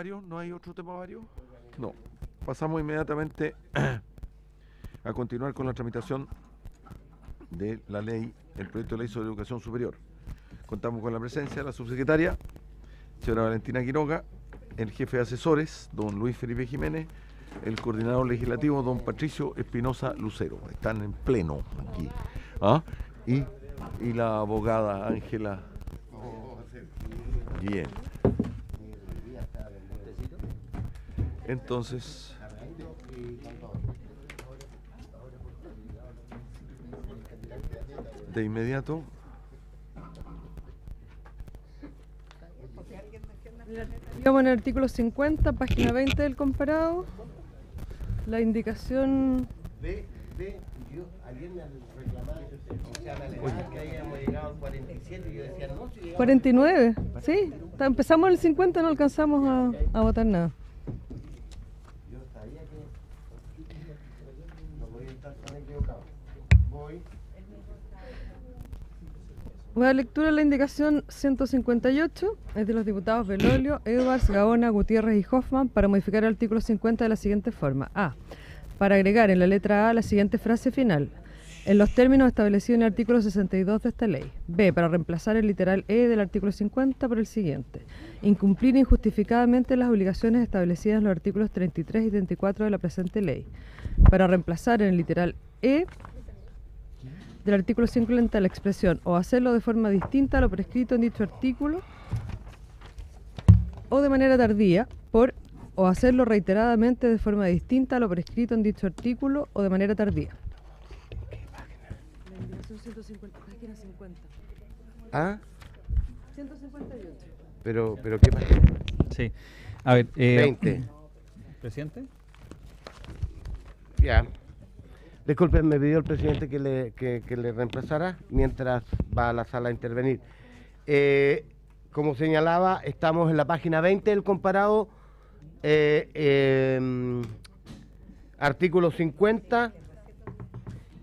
varios? ¿No hay otro tema varios? No. Pasamos inmediatamente a continuar con la tramitación de la ley, el proyecto de ley sobre educación superior. Contamos con la presencia de la subsecretaria, señora Valentina Quiroga, el jefe de asesores, don Luis Felipe Jiménez, el coordinador legislativo, don Patricio Espinosa Lucero. Están en pleno aquí. ¿Ah? Y la abogada Ángela. Bien. Entonces, de inmediato, digamos en el artículo 50, página 20 del comparado, la indicación... Yo ayer me reclamaba, o sea, me alegaba que habíamos llegado al 47 y yo decía, no, si llegamos 49, sí, empezamos en el 50, no alcanzamos a votar nada. Yo sabía que no voy a estar tan equivocado. Voy a lectura de la indicación 158, es de los diputados Belolio, Edwards, Gaona, Gutiérrez y Hoffman, para modificar el artículo 50 de la siguiente forma. A. Para agregar en la letra A la siguiente frase final, en los términos establecidos en el artículo 62 de esta ley. B. Para reemplazar el literal E del artículo 50 por el siguiente. Incumplir injustificadamente las obligaciones establecidas en los artículos 33 y 34 de la presente ley. Para reemplazar en el literal E del artículo 50 la expresión o hacerlo de forma distinta a lo prescrito en dicho artículo o de manera tardía por o hacerlo reiteradamente de forma distinta a lo prescrito en dicho artículo o de manera tardía. La indicación 150, página 50. ¿Ah? 158. Pero ¿qué pasa? Sí. A ver, 20. ¿Presidente? Ya. Disculpen, me pidió el presidente que le reemplazara mientras va a la sala a intervenir. Como señalaba, estamos en la página 20 del comparado, artículo 50,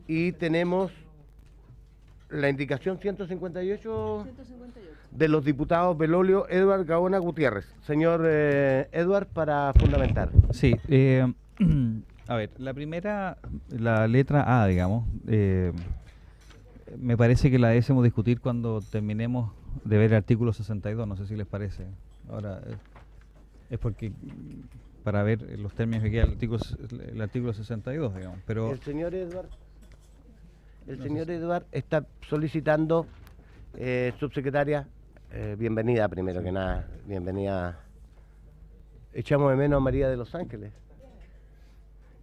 y tenemos la indicación 158 de los diputados Belolio, Edward, Gaona, Gutiérrez. Señor Edward, para fundamentar. Sí. A ver, la primera, la letra A, digamos, me parece que la debemos discutir cuando terminemos de ver el artículo 62, no sé si les parece. Ahora, es porque para ver los términos que queda el artículo 62, digamos. Pero El señor Edward está solicitando, subsecretaria, bienvenida primero que nada, bienvenida. Echamos de menos a María de los Ángeles.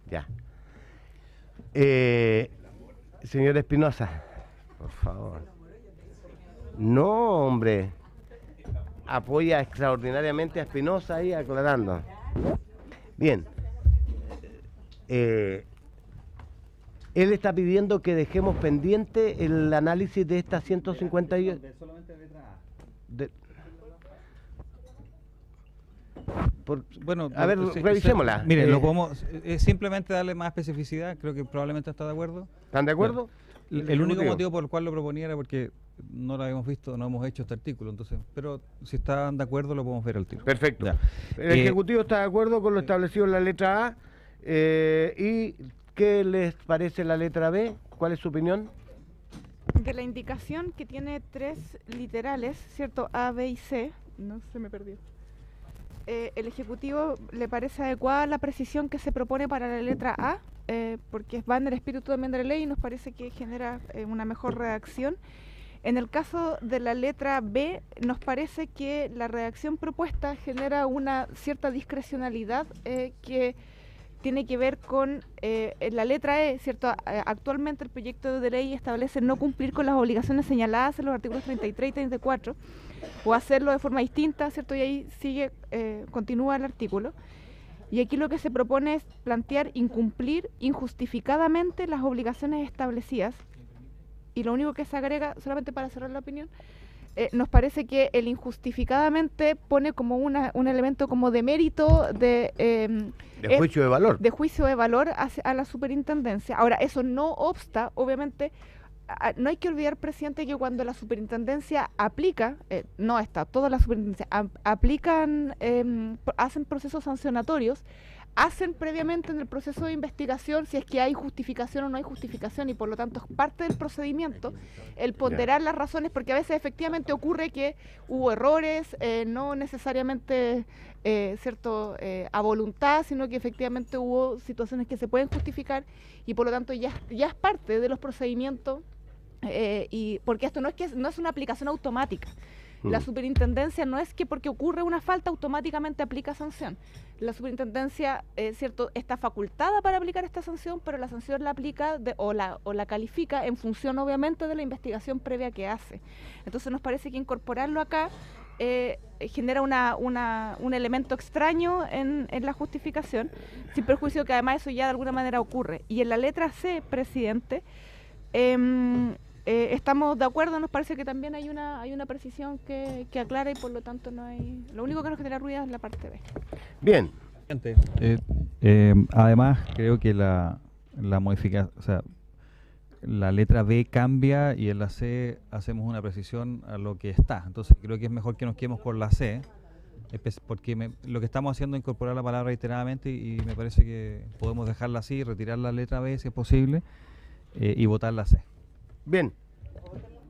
Ya. Señor Espinosa, por favor. No, hombre. Apoya extraordinariamente a Espinosa ahí aclarando. Bien. Él está pidiendo que dejemos pendiente el análisis de esta 158. solamente letra A. Bueno, a ver, revisémosla. Mire, lo podemos simplemente darle más especificidad, creo que probablemente está de acuerdo. ¿Están de acuerdo? El único motivo por el cual lo proponía era porque no lo habíamos visto, no hemos hecho este artículo, entonces, pero si están de acuerdo lo podemos ver al tiro. Perfecto. Ya. El Ejecutivo está de acuerdo con lo establecido en la letra A. ¿Y qué les parece la letra B? ¿Cuál es su opinión? De la indicación que tiene 3 literales, ¿cierto? A, B y C. No, se me perdió. El Ejecutivo le parece adecuada la precisión que se propone para la letra A, porque va en el espíritu también de la ley y nos parece que genera una mejor redacción. En el caso de la letra B, nos parece que la redacción propuesta genera una cierta discrecionalidad que tiene que ver con la letra E, ¿cierto? Actualmente el proyecto de ley establece no cumplir con las obligaciones señaladas en los artículos 33 y 34, o hacerlo de forma distinta, ¿cierto? Y ahí sigue, continúa el artículo. Y aquí lo que se propone es plantear incumplir injustificadamente las obligaciones establecidas. Y lo único que se agrega, solamente para cerrar la opinión, nos parece que el injustificadamente pone como un elemento como de mérito De juicio de valor. de juicio de valor a la superintendencia. Ahora, eso no obsta, obviamente, no hay que olvidar, presidente, que cuando la superintendencia aplica, no está, todas las superintendencias aplican, hacen procesos sancionatorios, hacen previamente en el proceso de investigación si es que hay justificación o no hay justificación, y por lo tanto es parte del procedimiento el ponderar las razones, porque a veces efectivamente ocurre que hubo errores, no necesariamente cierto a voluntad, sino que efectivamente hubo situaciones que se pueden justificar, y por lo tanto ya es parte de los procedimientos, y porque esto no es una aplicación automática. La superintendencia no es que porque ocurre una falta automáticamente aplica sanción. La superintendencia, cierto, está facultada para aplicar esta sanción, pero la sanción la aplica o la califica en función, obviamente, de la investigación previa que hace. Entonces nos parece que incorporarlo acá genera un elemento extraño en la justificación, sin perjuicio que además eso ya de alguna manera ocurre. Y en la letra C, presidente, estamos de acuerdo, nos parece que también hay una precisión que aclara, y por lo tanto no hay. Lo único que nos genera ruido es la parte B. Bien. Además, creo que la modificación, o sea, la letra B cambia y en la C hacemos una precisión a lo que está. Entonces creo que es mejor que nos quedemos con la C, porque lo que estamos haciendo es incorporar la palabra reiteradamente, y me parece que podemos dejarla así, retirar la letra B si es posible, y votar la C. Bien,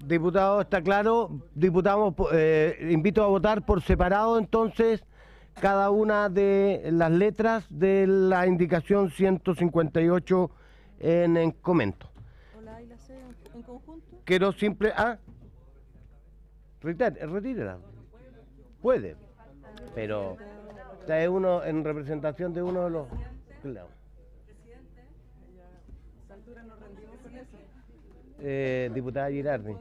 diputado, está claro. Diputado, invito a votar por separado entonces cada una de las letras de la indicación 158 en comento. ¿O la A y la C en conjunto? Quiero simple... retírela. Puede, pero trae uno en representación de uno de los... Claro. Diputada Girardi.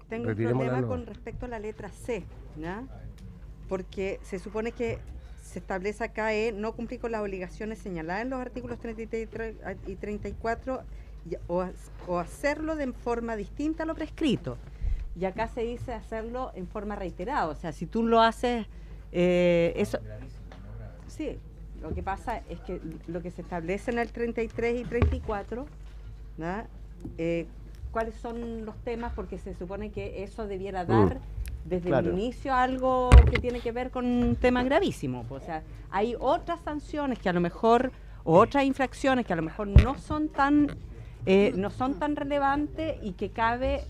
Tengo un Retiremos problema la con respecto a la letra C, ¿ya? Porque se supone que se establece acá no cumplir con las obligaciones señaladas en los artículos 33 y 34 o hacerlo de forma distinta a lo prescrito. Y acá se dice hacerlo en forma reiterada, o sea, si tú lo haces, eso... Sí, lo que pasa es que lo que se establece en el 33 y 34... cuáles son los temas, porque se supone que eso debiera dar desde el inicio algo que tiene que ver con un tema gravísimo. O sea, hay otras sanciones que a lo mejor, o otras infracciones que a lo mejor no son tan relevantes, y que cabe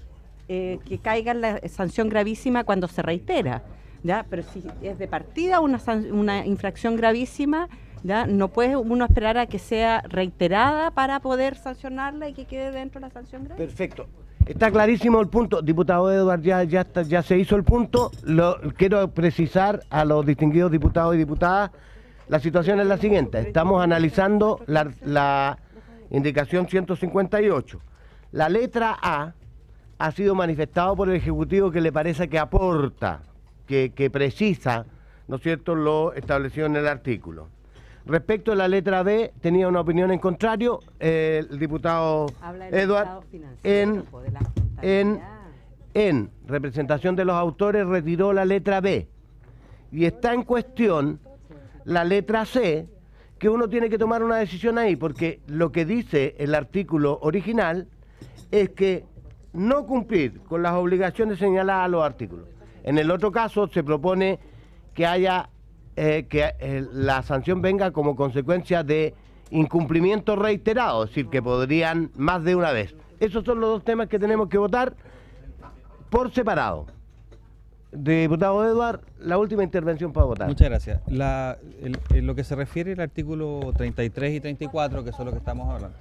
que caiga en la sanción gravísima cuando se reitera, ¿ya? Pero si es de partida una infracción gravísima, ¿ya? No puede uno esperar a que sea reiterada para poder sancionarla y que quede dentro de la sanción grave. Perfecto. Está clarísimo el punto. Diputado Edward, ya se hizo el punto. Quiero precisar a los distinguidos diputados y diputadas, la situación es la siguiente. Estamos analizando la indicación 158. La letra A ha sido manifestado por el Ejecutivo que le parece que aporta, que precisa, ¿no es cierto?, lo establecido en el artículo. Respecto a la letra B, tenía una opinión en contrario, el diputado Edward, en representación de los autores, retiró la letra B. Y está en cuestión la letra C, que uno tiene que tomar una decisión ahí, porque lo que dice el artículo original es que no cumplir con las obligaciones señaladas a los artículos. En el otro caso se propone que haya la sanción venga como consecuencia de incumplimiento reiterado, es decir, que podrían más de una vez. Esos son los dos temas que tenemos que votar por separado. Diputado Edward, la última intervención para votar. Muchas gracias. En lo que se refiere al artículo 33 y 34, que son lo que estamos hablando,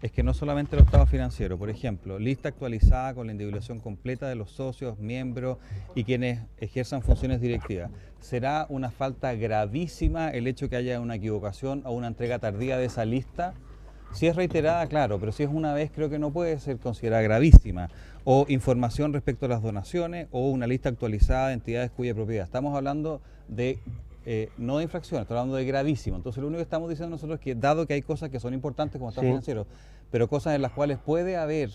es que no solamente los estados financieros, por ejemplo, lista actualizada con la individuación completa de los socios, miembros y quienes ejerzan funciones directivas. ¿Será una falta gravísima el hecho que haya una equivocación o una entrega tardía de esa lista? Si es reiterada, claro, pero si es una vez, creo que no puede ser considerada gravísima. O información respecto a las donaciones, o una lista actualizada de entidades cuya propiedad. Estamos hablando de no de infracciones, estamos hablando de gravísimo. Entonces lo único que estamos diciendo nosotros es que, dado que hay cosas que son importantes como estados financieros, pero cosas en las cuales puede haber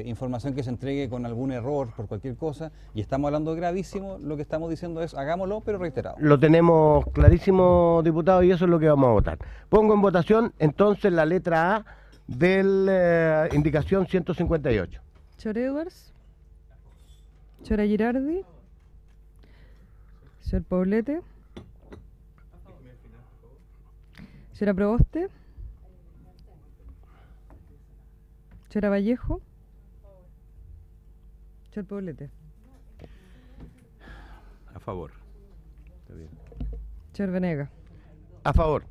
información que se entregue con algún error por cualquier cosa, y estamos hablando de gravísimo, lo que estamos diciendo es hagámoslo, pero reiterado. Lo tenemos clarísimo, diputado, y eso es lo que vamos a votar. Pongo en votación entonces la letra A Del indicación 158. Señor Edwards. Señora Girardi. Señor Poblete. Señora Proboste. Señora Vallejo. Señor Poblete. A favor. Señor Venega. A favor.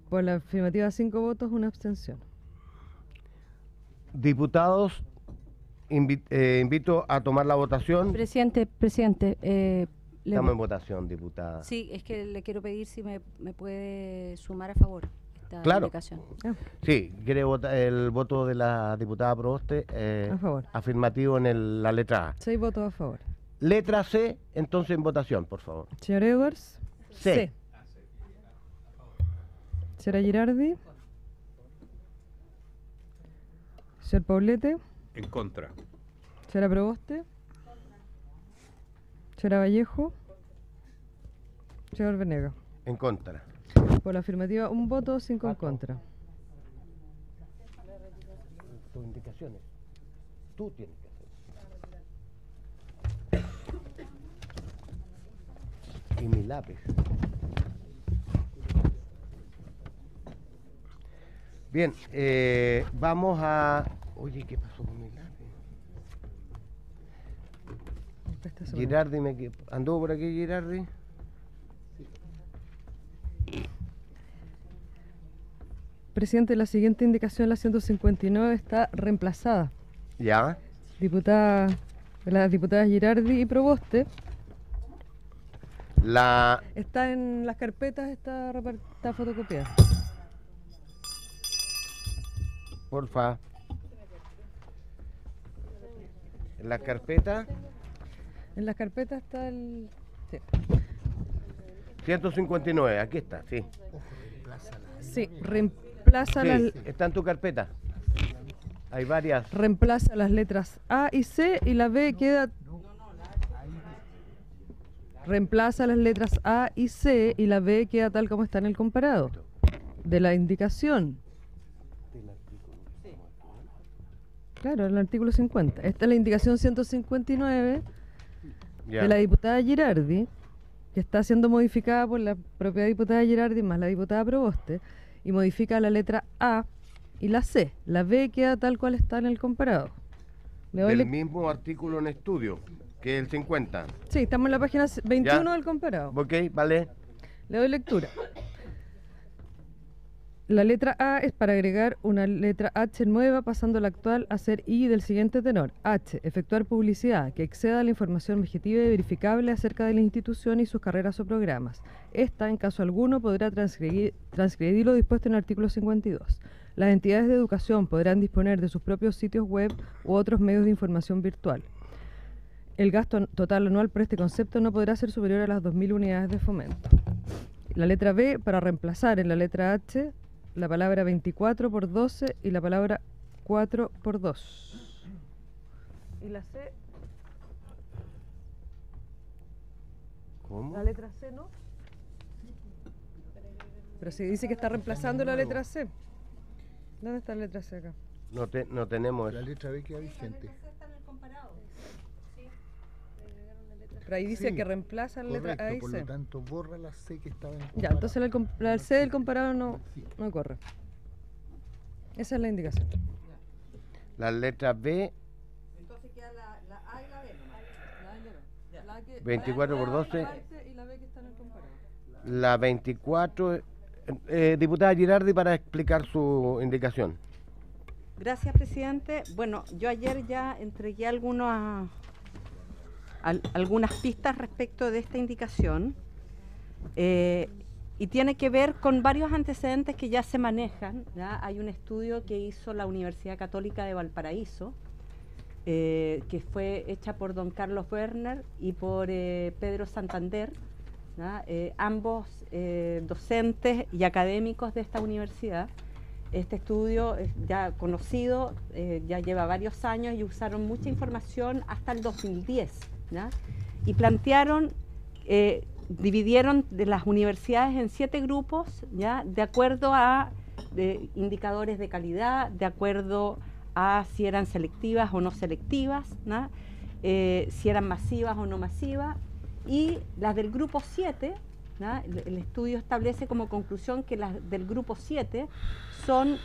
Por la afirmativa 5 votos, una abstención. Diputados, invito a tomar la votación. Presidente, Estamos en votación, diputada. sí, es que le quiero pedir si me puede sumar a favor esta Claro. indicación. Sí, quiere votar el voto de la diputada Proboste. A favor. Afirmativo en la letra A. 6 votos a favor. Letra C, entonces en votación, por favor. Señor Edwards. C. Señora Girardi. Señor Poblete. En contra. Señora Proboste. Señora Vallejo. Señor Venega. En contra. Por la afirmativa, un voto, 5 en contra. Tus indicaciones. Tú tienes que hacer. Y mi lápiz. Bien, vamos a... Oye, ¿qué pasó con mi lápiz? Girardi, ¿anduvo por aquí Girardi? Presidente, la siguiente indicación, la 159, está reemplazada. Ya. Las diputadas Girardi y Proboste. La... Está en las carpetas, está fotocopiada. Porfa. En la carpeta En las carpetas está el... Sí, 159, aquí está, sí. sí, reemplaza, Sí, las, está en tu carpeta. Hay varias. reemplaza las letras A y C y la B queda... Reemplaza las letras A y C y la B queda tal como está en el comparado. De la indicación. Claro, el artículo 50. Esta es la indicación 159 Ya. de la diputada Girardi, que está siendo modificada por la propia diputada Girardi más la diputada Proboste, y modifica la letra A y la C. La B queda tal cual está en el comparado. Le doy Del lec- mismo artículo en estudio, que es el 50. Sí, estamos en la página 21 Ya. del comparado. Ok, vale. Le doy lectura. La letra A es para agregar una letra H nueva, pasando la actual a ser I del siguiente tenor. H, efectuar publicidad que exceda la información objetiva y verificable acerca de la institución y sus carreras o programas. Esta, en caso alguno, podrá transgredir lo dispuesto en el artículo 52. Las entidades de educación podrán disponer de sus propios sitios web u otros medios de información virtual. El gasto total anual por este concepto no podrá ser superior a las 2.000 unidades de fomento. La letra B, para reemplazar en la letra H la palabra 24 por 12 y la palabra 4 por 2. Y la C, ¿Cómo? la letra C no. Pero se dice que está reemplazando la letra C. ¿Dónde está la letra C acá? No tenemos La eso. letra B queda vigente. Pero ahí dice Sí, que reemplaza la letra A y por C. lo tanto, borra la C que estaba en el Ya, comparado. entonces la C del comparado no corre. Esa es la indicación. La letra B, Entonces queda la A y la B. 24 por 12. Y la B que está en el comparado. la 24. Diputada Girardi, para explicar su indicación. Gracias, presidente. Bueno, yo ayer ya entregué algunas pistas respecto de esta indicación y tiene que ver con varios antecedentes que ya se manejan, ¿ya? Hay un estudio que hizo la Universidad Católica de Valparaíso, que fue hecha por don Carlos Werner y por Pedro Santander, ¿ya? Ambos docentes y académicos de esta universidad. Este estudio es ya conocido, ya lleva varios años y usaron mucha información hasta el 2010, ¿ya? Y plantearon, dividieron de las universidades en 7 grupos, ¿ya? De acuerdo a indicadores de calidad de acuerdo a si eran selectivas o no selectivas, ¿no? Si eran masivas o no masivas, y las del grupo 7, ¿no? El estudio establece como conclusión que las del grupo 7 son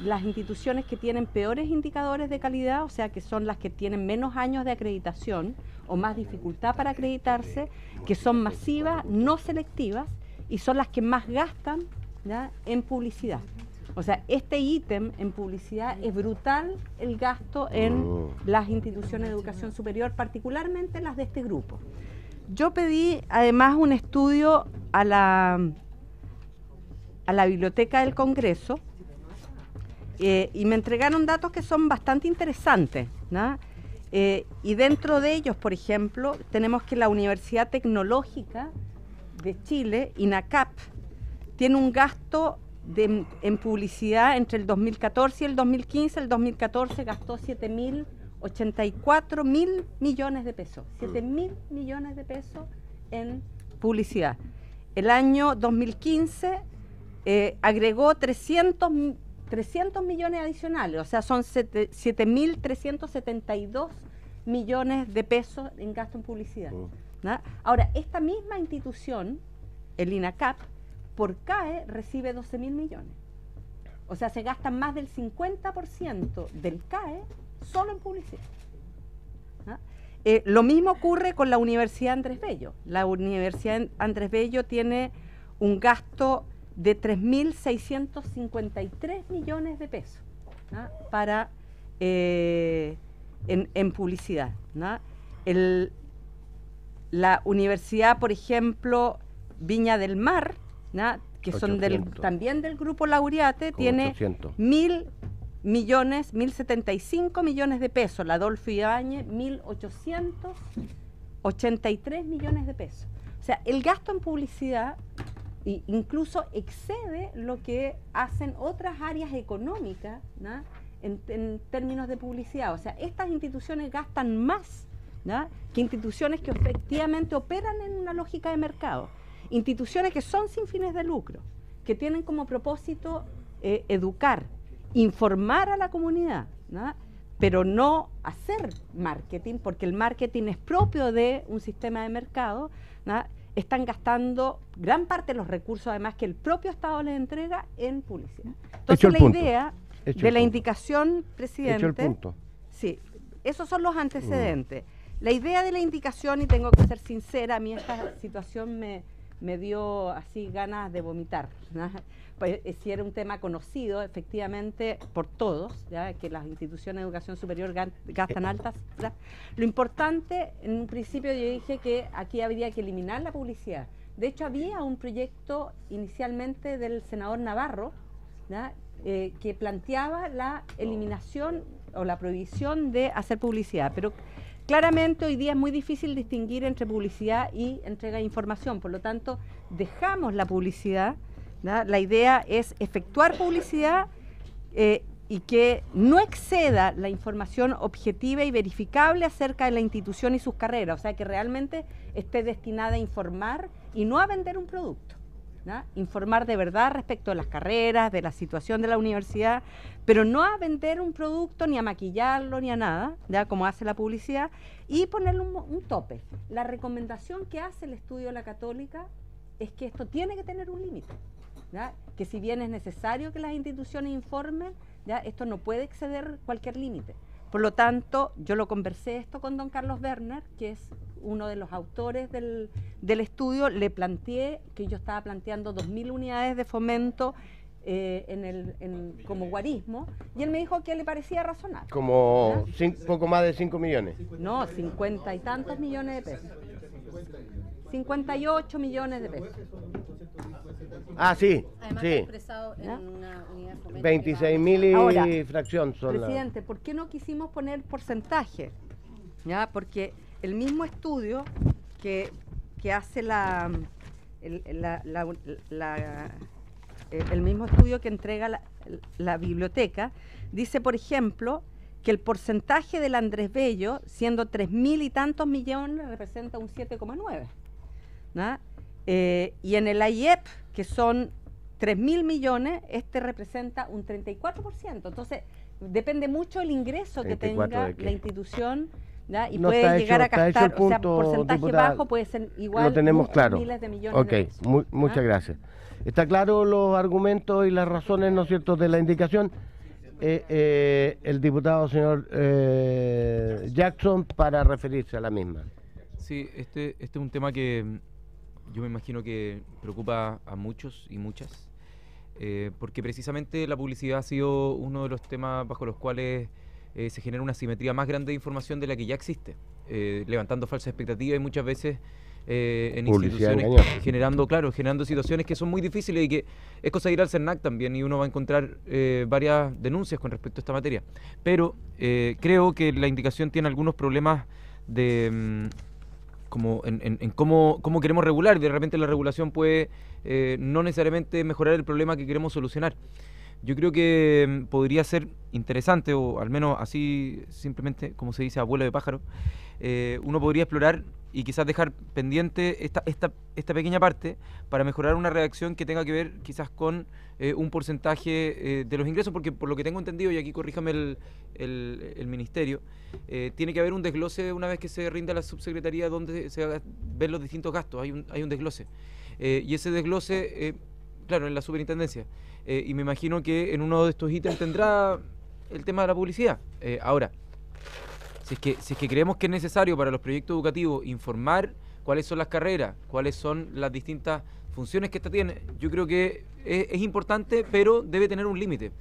las instituciones que tienen peores indicadores de calidad, o sea que son las que tienen menos años de acreditación o más dificultad para acreditarse, que son masivas, no selectivas, y son las que más gastan, ¿ya?, en publicidad. O sea, este ítem en publicidad es brutal el gasto en las instituciones de educación superior, particularmente las de este grupo. Yo pedí además un estudio a la Biblioteca del Congreso y me entregaron datos que son bastante interesantes, ¿no? Y dentro de ellos, por ejemplo, tenemos que la Universidad Tecnológica de Chile, INACAP, tiene un gasto en publicidad entre el 2014 y el 2015. El 2014 gastó 7.084.000 millones de pesos. 7.000 millones de pesos en publicidad. El año 2015 agregó 300 millones adicionales, o sea, son 7.372 millones de pesos en gasto en publicidad, ¿no? Ahora, esta misma institución, el INACAP, por CAE recibe 12.000 millones. O sea, se gasta más del 50% del CAE solo en publicidad, ¿no? Lo mismo ocurre con la Universidad Andrés Bello. La Universidad Andrés Bello tiene un gasto de 3.653 millones de pesos, ¿no?, para en publicidad, ¿no? La universidad, por ejemplo, Viña del Mar, ¿no?, que son también del grupo Laureate, tiene 1.075 millones de pesos. La Adolfo Ibáñez, 1.883 millones de pesos. O sea, el gasto en publicidad incluso excede lo que hacen otras áreas económicas, ¿no?, en términos de publicidad. O sea, estas instituciones gastan más, ¿no?, que instituciones que efectivamente operan en una lógica de mercado. Instituciones que son sin fines de lucro, que tienen como propósito educar, informar a la comunidad, ¿no?, pero no hacer marketing, porque el marketing es propio de un sistema de mercado, ¿no? Están gastando gran parte de los recursos, además, que el propio Estado les entrega en publicidad. Entonces, la idea de la indicación, presidente, sí, esos son los antecedentes. La idea de la indicación, y tengo que ser sincera, a mí esta situación me dio así ganas de vomitar, ¿no? Pues, si era un tema conocido efectivamente por todos, ¿ya?, que las instituciones de educación superior gastan altas cifras. Lo importante, en un principio yo dije que aquí habría que eliminar la publicidad. De hecho, había un proyecto inicialmente del senador Navarro, ¿ya?, que planteaba la eliminación o la prohibición de hacer publicidad, pero claramente hoy día es muy difícil distinguir entre publicidad y entrega de información, por lo tanto dejamos la publicidad, ¿no? La idea es efectuar publicidad y que no exceda la información objetiva y verificable acerca de la institución y sus carreras, o sea, que realmente esté destinada a informar y no a vender un producto, ¿no? Informar de verdad respecto de las carreras, de la situación de la universidad, pero no a vender un producto, ni a maquillarlo, ni a nada, ¿ya?, como hace la publicidad, y ponerle un tope. La recomendación que hace el estudio de la Católica es que esto tiene que tener un límite, ¿ya?, que si bien es necesario que las instituciones informen, ¿ya?, esto no puede exceder cualquier límite. Por lo tanto, yo lo conversé esto con don Carlos Werner, que es uno de los autores del estudio. Le planteé que yo estaba planteando 2.000 unidades de fomento como guarismo, y él me dijo que le parecía razonable. Como poco más de 5 millones. No, 50 y tantos millones de pesos. 58 millones de pesos. Ah, sí, Además, sí. expresado en una unidad de fomento 26.000 Ahora, y fracción son presidente, ¿por qué no quisimos poner porcentaje? ¿Ya? Porque el mismo estudio que hace el mismo estudio que entrega la biblioteca, dice, por ejemplo, que el porcentaje del Andrés Bello, siendo 3.000 y tantos millones, representa un 7,9, ¿no? Y en el AIEP, que son 3.000 millones, este representa un 34%. Entonces, depende mucho el ingreso que 34 tenga de qué. la institución, ¿ya? Y No puede está llegar hecho- a está hecho el gastar, o sea, punto, porcentaje diputada. bajo puede ser igual Lo tenemos muchos claro. miles de millones Ok, de pesos. muchas ¿Ah? gracias. Está claro los argumentos y las razones, ¿no es cierto?, de la indicación. El diputado señor Jackson para referirse a la misma. Sí, este es un tema que yo me imagino que preocupa a muchos y muchas, porque precisamente la publicidad ha sido uno de los temas bajo los cuales se genera una asimetría más grande de información de la que ya existe, levantando falsas expectativas y muchas veces en Publicidad instituciones engañosa. generando situaciones que son muy difíciles y que es cosa de ir al CERNAC también y uno va a encontrar varias denuncias con respecto a esta materia. Pero creo que la indicación tiene algunos problemas de como en cómo queremos regular. De repente la regulación puede no necesariamente mejorar el problema que queremos solucionar. Yo creo que podría ser interesante, o al menos así simplemente, como se dice, abuelo de pájaro, uno podría explorar y quizás dejar pendiente esta pequeña parte para mejorar una redacción que tenga que ver quizás con un porcentaje de los ingresos, porque por lo que tengo entendido, y aquí corríjame el ministerio, tiene que haber un desglose una vez que se rinda la subsecretaría donde se ven los distintos gastos, hay un desglose. Y ese desglose, claro, en la superintendencia. Y me imagino que en uno de estos ítems tendrá el tema de la publicidad. Ahora, si es que creemos que es necesario para los proyectos educativos informar cuáles son las carreras, cuáles son las distintas funciones que esta tiene, yo creo que es importante, pero debe tener un límite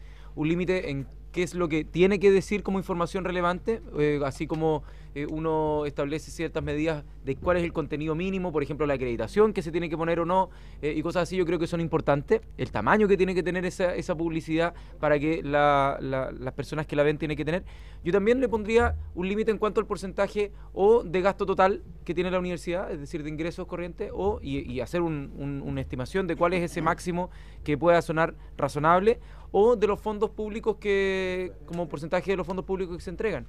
en qué es lo que tiene que decir como información relevante, así como uno establece ciertas medidas de cuál es el contenido mínimo, por ejemplo la acreditación que se tiene que poner o no, y cosas así. Yo creo que son importantes, el tamaño que tiene que tener esa publicidad para que las personas que la ven tienen que tener. Yo también le pondría un límite en cuanto al porcentaje o de gasto total que tiene la universidad, es decir, de ingresos corrientes, y hacer una estimación de cuál es ese máximo que pueda sonar razonable, o de los fondos públicos como porcentaje de los fondos públicos que se entregan.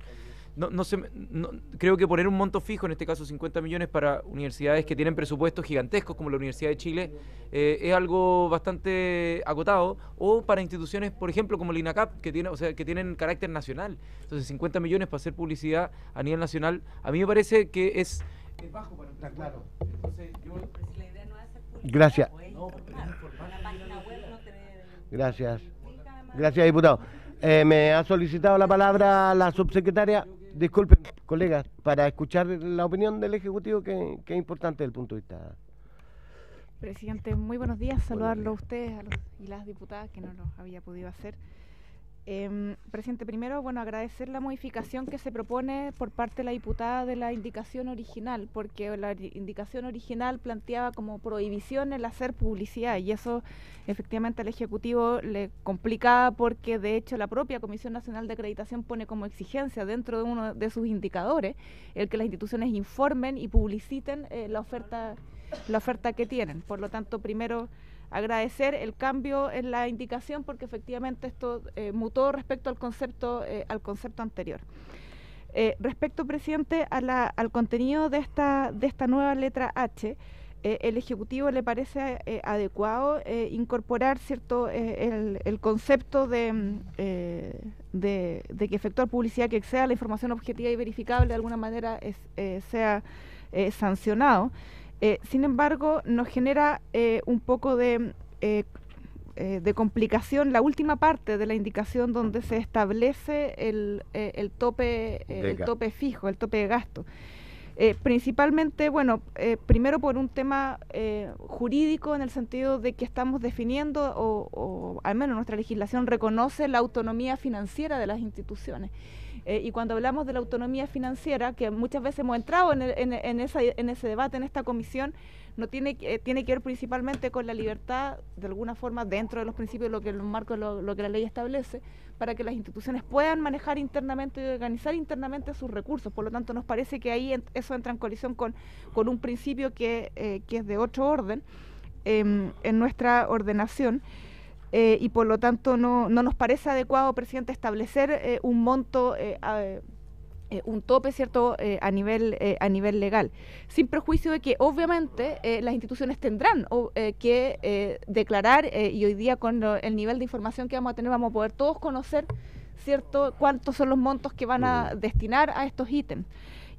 Creo que poner un monto fijo, en este caso 50 millones para universidades que tienen presupuestos gigantescos como la Universidad de Chile, es algo bastante acotado, o para instituciones, por ejemplo, como el INACAP, que tienen carácter nacional. Entonces 50 millones para hacer publicidad a nivel nacional, a mí me parece que es bajo para un claro. Entonces, Gracias. Gracias, diputado. Me ha solicitado la palabra la subsecretaria. Disculpen, colegas, para escuchar la opinión del Ejecutivo, que es importante desde el punto de vista. Presidente, muy buenos días. Saludarlo a ustedes y las diputadas que no lo había podido hacer. Presidente, primero, agradecer la modificación que se propone por parte de la diputada de la indicación original, porque la indicación original planteaba como prohibición el hacer publicidad, y eso efectivamente al Ejecutivo le complicaba, porque de hecho la propia Comisión Nacional de Acreditación pone como exigencia dentro de uno de sus indicadores el que las instituciones informen y publiciten la oferta que tienen. Por lo tanto, primero, agradecer el cambio en la indicación, porque efectivamente esto mutó respecto al concepto anterior. Respecto, presidente, al contenido de esta nueva letra H, el Ejecutivo le parece adecuado incorporar el concepto de que efectuar publicidad que exceda la información objetiva y verificable de alguna manera sea sancionado. Sin embargo, nos genera un poco de complicación la última parte de la indicación, donde se establece el tope fijo, el tope de gasto. Principalmente, primero por un tema jurídico, en el sentido de que estamos definiendo, o al menos nuestra legislación reconoce la autonomía financiera de las instituciones. Y cuando hablamos de la autonomía financiera, que muchas veces hemos entrado en ese debate, en esta comisión, tiene que ver principalmente con la libertad, de alguna forma, dentro de los principios, lo que la ley establece, para que las instituciones puedan manejar internamente y organizar internamente sus recursos. Por lo tanto, nos parece que ahí eso entra en colisión con un principio que es de otro orden en nuestra ordenación. Y por lo tanto no nos parece adecuado, presidente, establecer un monto un tope, ¿cierto?, a nivel legal, sin perjuicio de que obviamente las instituciones tendrán que declarar, y hoy día con el nivel de información que vamos a tener vamos a poder todos conocer, ¿cierto?, cuántos son los montos que van a destinar a estos ítems.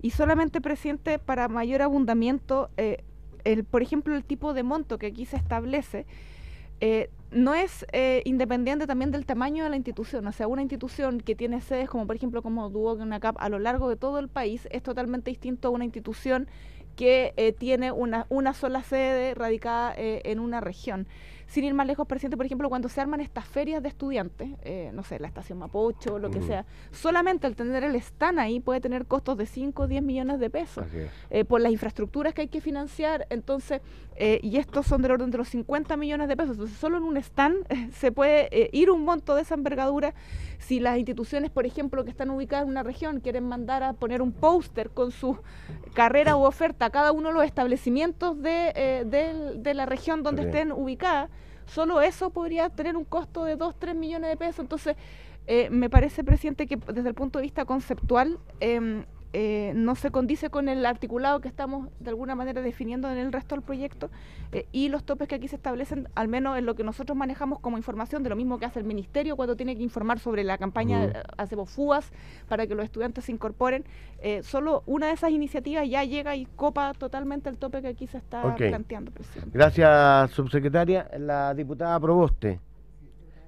Y solamente, presidente, para mayor abundamiento, por ejemplo, el tipo de monto que aquí se establece no es independiente también del tamaño de la institución. O sea, una institución que tiene sedes como, por ejemplo, como Duoc y UNACAP a lo largo de todo el país es totalmente distinto a una institución que tiene una sola sede radicada en una región. Sin ir más lejos, presidente, por ejemplo, cuando se arman estas ferias de estudiantes, no sé, la estación Mapocho, lo que sea, solamente al tener el stand ahí puede tener costos de 5 o 10 millones de pesos por las infraestructuras que hay que financiar. Entonces, y estos son del orden de los 50 millones de pesos. Entonces, solo en un stand se puede ir un monto de esa envergadura. Si las instituciones, por ejemplo, que están ubicadas en una región, quieren mandar a poner un póster con su carrera u oferta a cada uno de los establecimientos de la región donde estén ubicadas, solo eso podría tener un costo de 2-3 millones de pesos. Entonces, me parece, presidente, que desde el punto de vista conceptual no se condice con el articulado que estamos de alguna manera definiendo en el resto del proyecto, y los topes que aquí se establecen, al menos en lo que nosotros manejamos como información, de lo mismo que hace el Ministerio cuando tiene que informar sobre la campaña, hacemos FUAS para que los estudiantes se incorporen. Solo una de esas iniciativas ya llega y copa totalmente el tope que aquí se está planteando, presidente. Gracias, subsecretaria. La diputada Proboste.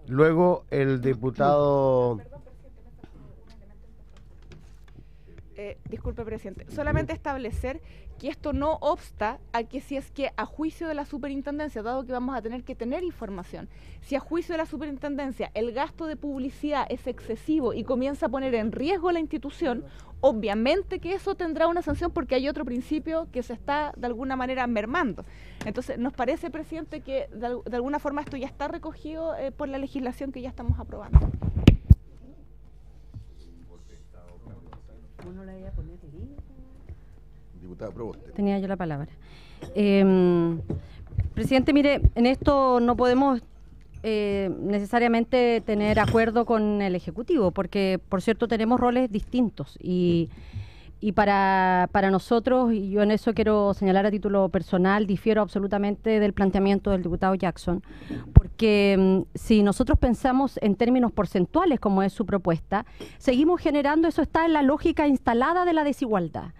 Luego el diputado... Disculpe, presidente, solamente establecer que esto no obsta a que, si es que a juicio de la superintendencia, dado que vamos a tener que tener información, si a juicio de la superintendencia el gasto de publicidad es excesivo y comienza a poner en riesgo la institución, obviamente que eso tendrá una sanción, porque hay otro principio que se está de alguna manera mermando. Entonces, nos parece, presidente, que de alguna forma esto ya está recogido por la legislación que ya estamos aprobando. Diputada Proboste. Tenía yo la palabra. Presidente, mire, en esto no podemos necesariamente tener acuerdo con el Ejecutivo, porque, por cierto, tenemos roles distintos y para nosotros, y yo en eso quiero señalar a título personal, difiero absolutamente del planteamiento del diputado Jackson, porque si nosotros pensamos en términos porcentuales, como es su propuesta, seguimos generando, eso está en la lógica instalada de la desigualdad.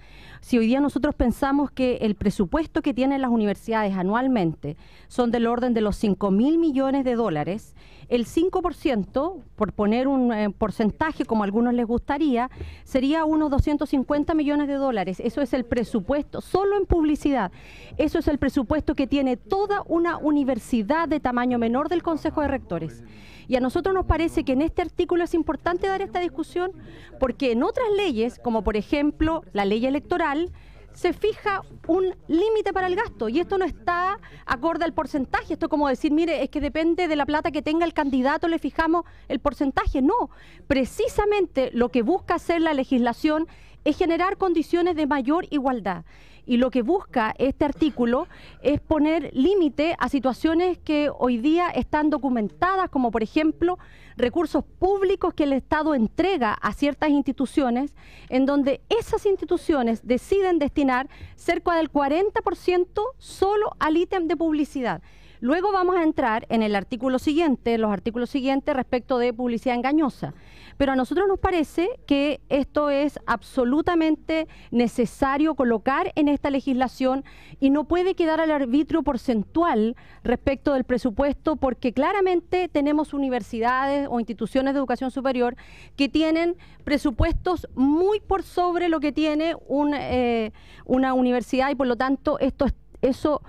Si hoy día nosotros pensamos que el presupuesto que tienen las universidades anualmente son del orden de los 5.000 millones de dólares, el 5%, por poner un porcentaje como a algunos les gustaría, sería unos 250 millones de dólares. Eso es el presupuesto, solo en publicidad. Eso es el presupuesto que tiene toda una universidad de tamaño menor del Consejo de Rectores. Y a nosotros nos parece que en este artículo es importante dar esta discusión, porque en otras leyes, como por ejemplo la ley electoral, se fija un límite para el gasto, y esto no está acorde al porcentaje. Esto es como decir, mire, es que depende de la plata que tenga el candidato, le fijamos el porcentaje. No, precisamente lo que busca hacer la legislación es generar condiciones de mayor igualdad. Y lo que busca este artículo es poner límite a situaciones que hoy día están documentadas, como por ejemplo recursos públicos que el Estado entrega a ciertas instituciones, en donde esas instituciones deciden destinar cerca del 40% solo al ítem de publicidad. Luego vamos a entrar en el artículo siguiente, los artículos siguientes respecto de publicidad engañosa. Pero a nosotros nos parece que esto es absolutamente necesario colocar en esta legislación y no puede quedar al arbitrio porcentual respecto del presupuesto, porque claramente tenemos universidades o instituciones de educación superior que tienen presupuestos muy por sobre lo que tiene una universidad, y por lo tanto eso,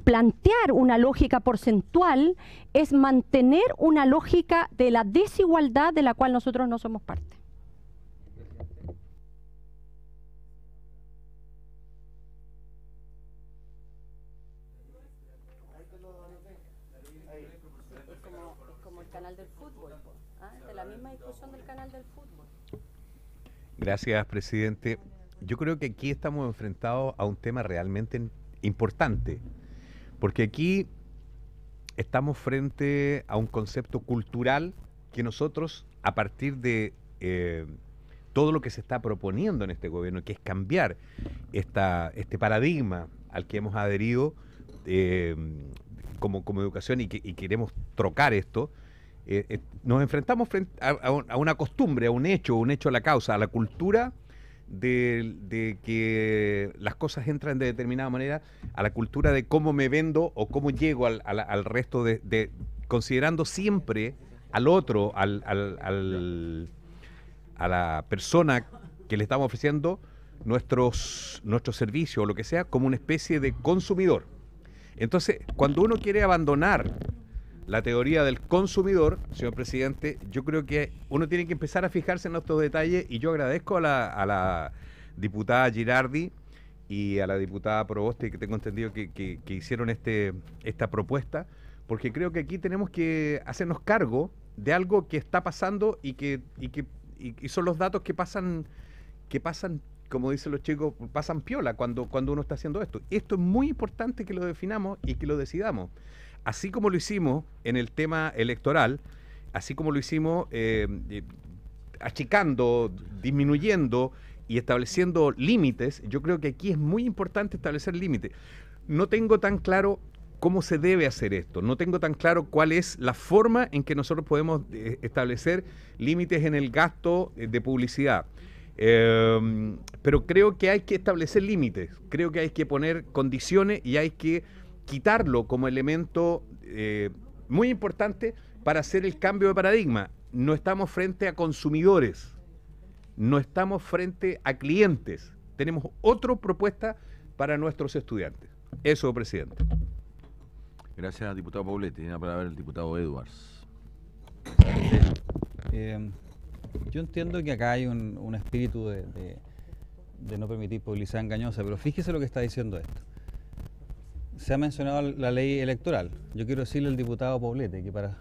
plantear una lógica porcentual es mantener una lógica de la desigualdad de la cual nosotros no somos parte. Es como el canal del fútbol, de la misma discusión del canal del fútbol. Gracias, presidente. Yo creo que aquí estamos enfrentados a un tema realmente importante, porque aquí estamos frente a un concepto cultural que nosotros, a partir de todo lo que se está proponiendo en este gobierno, que es cambiar este paradigma al que hemos adherido como educación y queremos trocar esto, nos enfrentamos a una costumbre, a un hecho a la causa, a la cultura de que las cosas entran de determinada manera, a la cultura de cómo me vendo o cómo llego al resto considerando siempre al otro, a la persona que le estamos ofreciendo nuestros servicios o lo que sea, como una especie de consumidor. Entonces, cuando uno quiere abandonar la teoría del consumidor, señor presidente, yo creo que uno tiene que empezar a fijarse en estos detalles, y yo agradezco a la diputada Girardi y a la diputada Proboste, que tengo entendido que hicieron esta propuesta, porque creo que aquí tenemos que hacernos cargo de algo que está pasando y son los datos que pasan, como dicen los chicos, pasan piola cuando uno está haciendo esto. Esto es muy importante que lo definamos y que lo decidamos. Así como lo hicimos en el tema electoral, así como lo hicimos achicando, disminuyendo y estableciendo límites, yo creo que aquí es muy importante establecer límites. No tengo tan claro cómo se debe hacer esto, no tengo tan claro cuál es la forma en que nosotros podemos establecer límites en el gasto de publicidad. Pero creo que hay que establecer límites, creo que hay que poner condiciones y hay que quitarlo como elemento muy importante para hacer el cambio de paradigma. No estamos frente a consumidores, no estamos frente a clientes, tenemos otra propuesta para nuestros estudiantes. Eso, presidente. Gracias, diputado Poblete. Tiene la palabra el diputado Edwards. Yo entiendo que acá hay un espíritu de no permitir publicidad engañosa, pero fíjese lo que está diciendo esto. Se ha mencionado la ley electoral. Yo quiero decirle al diputado Poblete que para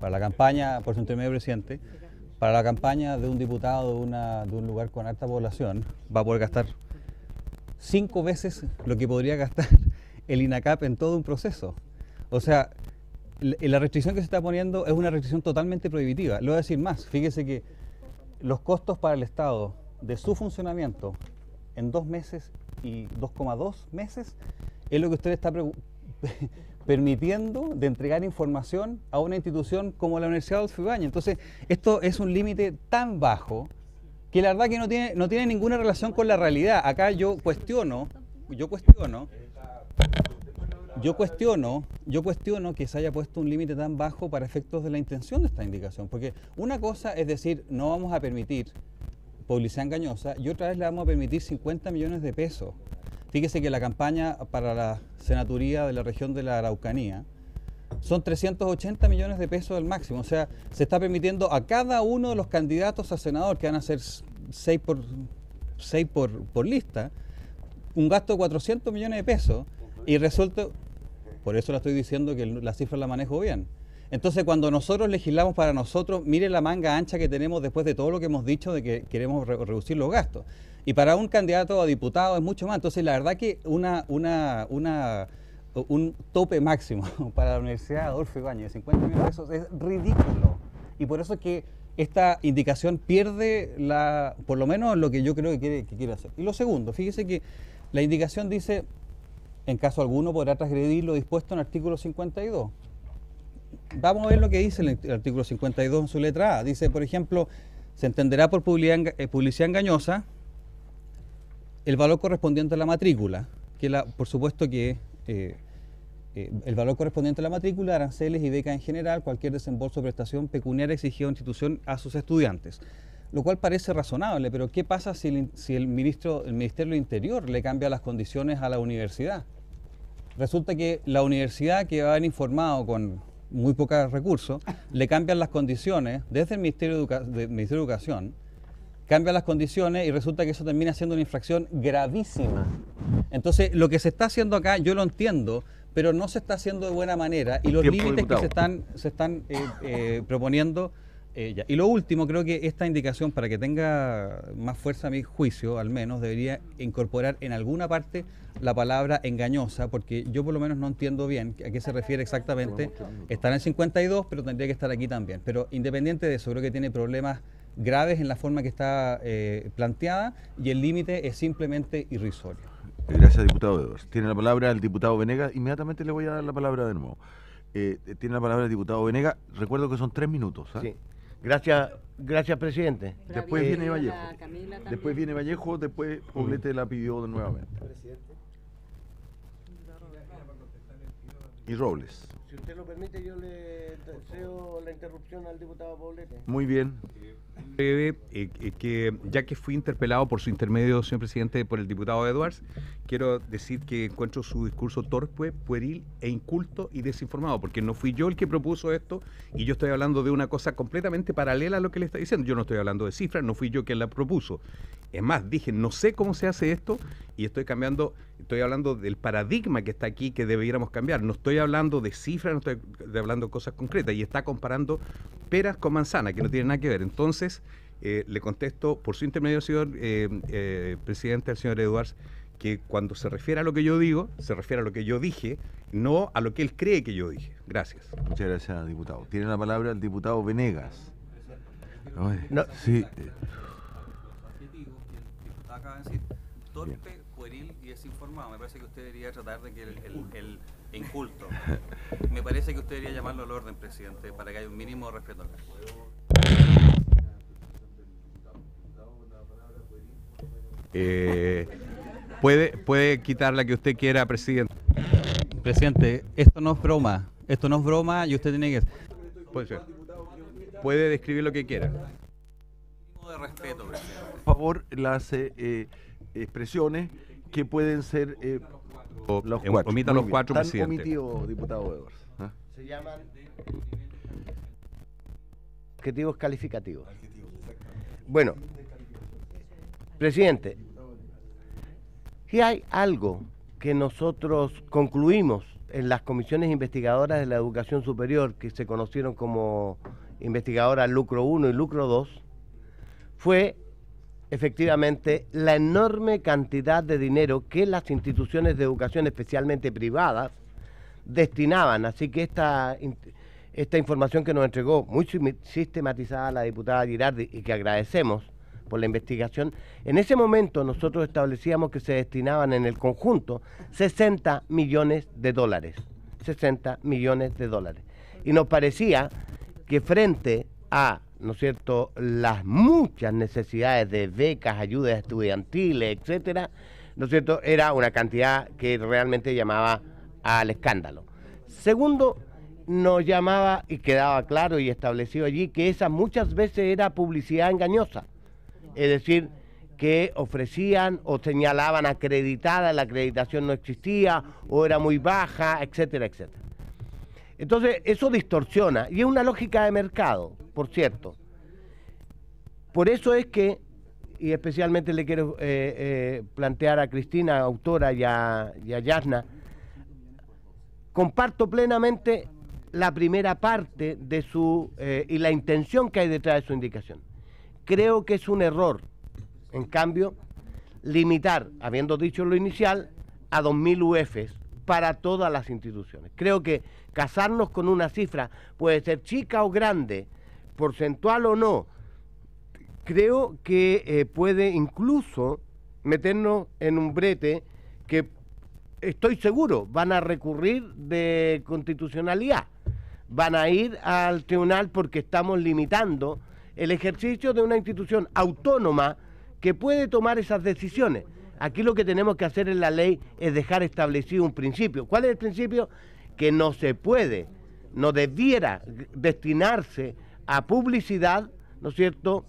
la campaña, por su intermedio presidente, para la campaña de un diputado de un lugar con alta población, va a poder gastar 5 veces lo que podría gastar el INACAP en todo un proceso. O sea, la restricción que se está poniendo es una restricción totalmente prohibitiva. Le voy a decir más, fíjese que los costos para el Estado de su funcionamiento en 2 meses y 2,2 meses es lo que usted está permitiendo de entregar información a una institución como la Universidad Adolfo Ibáñez. Entonces, esto es un límite tan bajo que la verdad que no tiene ninguna relación con la realidad. Acá yo cuestiono que se haya puesto un límite tan bajo para efectos de la intención de esta indicación, porque una cosa es decir, no vamos a permitir publicidad engañosa, y otra vez le vamos a permitir 50 millones de pesos. Fíjese que la campaña para la senaturía de la región de la Araucanía son 380 millones de pesos al máximo, o sea, se está permitiendo a cada uno de los candidatos a senador, que van a ser 6 por lista, un gasto de 400 millones de pesos, y resulta, por eso le estoy diciendo que la cifra la manejo bien. Entonces, cuando nosotros legislamos para nosotros, mire la manga ancha que tenemos después de todo lo que hemos dicho de que queremos reducir los gastos. Y para un candidato a diputado es mucho más. Entonces, la verdad que un tope máximo para la Universidad Adolfo Ibáñez de 50 millones de pesos es ridículo. Y por eso es que esta indicación pierde por lo menos lo que yo creo que quiere hacer. Y lo segundo, fíjese que la indicación dice, en caso alguno podrá transgredir lo dispuesto en el artículo 52. Vamos a ver lo que dice el artículo 52 en su letra A. Dice, por ejemplo, se entenderá por publicidad engañosa el valor correspondiente a la matrícula, que por supuesto que el valor correspondiente a la matrícula, aranceles y becas en general, cualquier desembolso o prestación pecuniaria exigida a una institución a sus estudiantes. Lo cual parece razonable, pero ¿qué pasa si el Ministerio del Interior le cambia las condiciones a la universidad? Resulta que la universidad, que va a haber informado con muy pocos recursos, le cambian las condiciones desde el Ministerio de Educación, cambian las condiciones y resulta que eso termina siendo una infracción gravísima. Entonces, lo que se está haciendo acá, yo lo entiendo, pero no se está haciendo de buena manera y los límites que se están proponiendo. Y lo último, creo que esta indicación, para que tenga más fuerza a mi juicio, al menos, debería incorporar en alguna parte la palabra engañosa, porque yo por lo menos no entiendo bien a qué se refiere exactamente. Está en el 52, pero tendría que estar aquí también. Pero independiente de eso, creo que tiene problemas graves en la forma que está planteada y el límite es simplemente irrisorio. Gracias, diputado Edwards. Tiene la palabra el diputado Venegas. Inmediatamente le voy a dar la palabra de nuevo. Tiene la palabra el diputado Venegas. Recuerdo que son 3 minutos. ¿Ah? Sí. Gracias, presidente. Después viene Vallejo. Después viene Vallejo, después Poblete la pidió nuevamente. Y Robles. Si usted lo permite, yo le deseo la interrupción al diputado Poblete. Muy bien. Breve, que ya que fui interpelado por su intermedio, señor presidente, por el diputado Edwards, quiero decir que encuentro su discurso torpe, pueril e inculto y desinformado, porque no fui yo el que propuso esto y yo estoy hablando de una cosa completamente paralela a lo que le está diciendo. Yo no estoy hablando de cifras, no fui yo quien la propuso. Es más, dije, no sé cómo se hace esto y estoy hablando del paradigma que está aquí que debiéramos cambiar. No estoy hablando de cifras, no estoy hablando de cosas concretas y está comparando peras con manzanas, que no tienen nada que ver. Entonces, le contesto por su intermedio, señor presidente, al señor Edwards, que cuando se refiere a lo que yo digo, se refiere a lo que yo dije, no a lo que él cree que yo dije. Gracias. Muchas gracias, diputado. Tiene la palabra el diputado Venegas. No. Sí. Acaba de decir, torpe, pueril y desinformado. Me parece que usted debería tratar de que el inculto. Me parece que usted debería llamarlo al orden, presidente, para que haya un mínimo respeto acá. Puede quitar la que usted quiera, presidente. Presidente, esto no es broma. Esto no es broma y usted tiene que... Puede ser. Puede describir lo que quiera. De respeto, presidente. Por favor, las expresiones que pueden ser los cuatro. Omita los cuatro, Tan presidente. omitido, diputado Edwards. ¿Ah? Se llaman adjetivos calificativos. Bueno, presidente, si hay algo que nosotros concluimos en las comisiones investigadoras de la educación superior, que se conocieron como investigadoras Lucro 1 y Lucro 2, fue efectivamente la enorme cantidad de dinero que las instituciones de educación, especialmente privadas, destinaban. Así que esta información que nos entregó, muy sistematizada la diputada Girardi, y que agradecemos por la investigación, en ese momento nosotros establecíamos que se destinaban en el conjunto 60 millones de dólares. 60 millones de dólares. Y nos parecía que frente a, ¿no es cierto?, las muchas necesidades de becas, ayudas estudiantiles, etcétera, ¿no es cierto?, era una cantidad que realmente llamaba al escándalo. Segundo, nos llamaba, y quedaba claro y establecido allí, que esa muchas veces era publicidad engañosa, es decir, que ofrecían o señalaban acreditada, la acreditación no existía, o era muy baja, etcétera, etcétera. Entonces, eso distorsiona, y es una lógica de mercado, por cierto. Por eso es que, y especialmente le quiero plantear a Cristina, autora, y a Yasna, comparto plenamente la primera parte de su, y la intención que hay detrás de su indicación. Creo que es un error, en cambio, limitar, habiendo dicho lo inicial, a 2.000 UFs para todas las instituciones. Creo que casarnos con una cifra, puede ser chica o grande, porcentual o no, creo que puede incluso meternos en un brete que estoy seguro van a recurrir de constitucionalidad, van a ir al tribunal porque estamos limitando el ejercicio de una institución autónoma que puede tomar esas decisiones. Aquí lo que tenemos que hacer en la ley es dejar establecido un principio. ¿Cuál es el principio? Que no se puede, no debiera destinarse a publicidad, ¿no es cierto?,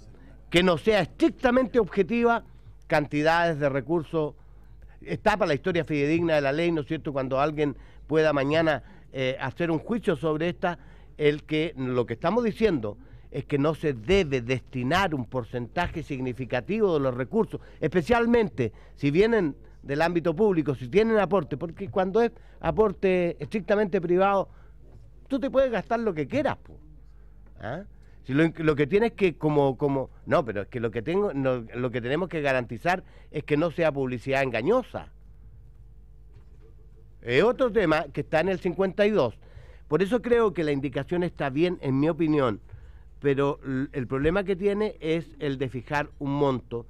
que no sea estrictamente objetiva, cantidades de recursos. Está para la historia fidedigna de la ley, ¿no es cierto?, cuando alguien pueda mañana hacer un juicio sobre esta, lo que estamos diciendo es que no se debe destinar un porcentaje significativo de los recursos, especialmente si vienen del ámbito público, si tienen aporte, porque cuando es aporte estrictamente privado, tú te puedes gastar lo que quieras, ¿ah? Si lo que tienes que no, pero es que lo que tenemos que garantizar es que no sea publicidad engañosa. Es otro tema que está en el 52. Por eso creo que la indicación está bien, en mi opinión, pero el problema que tiene es el de fijar un monto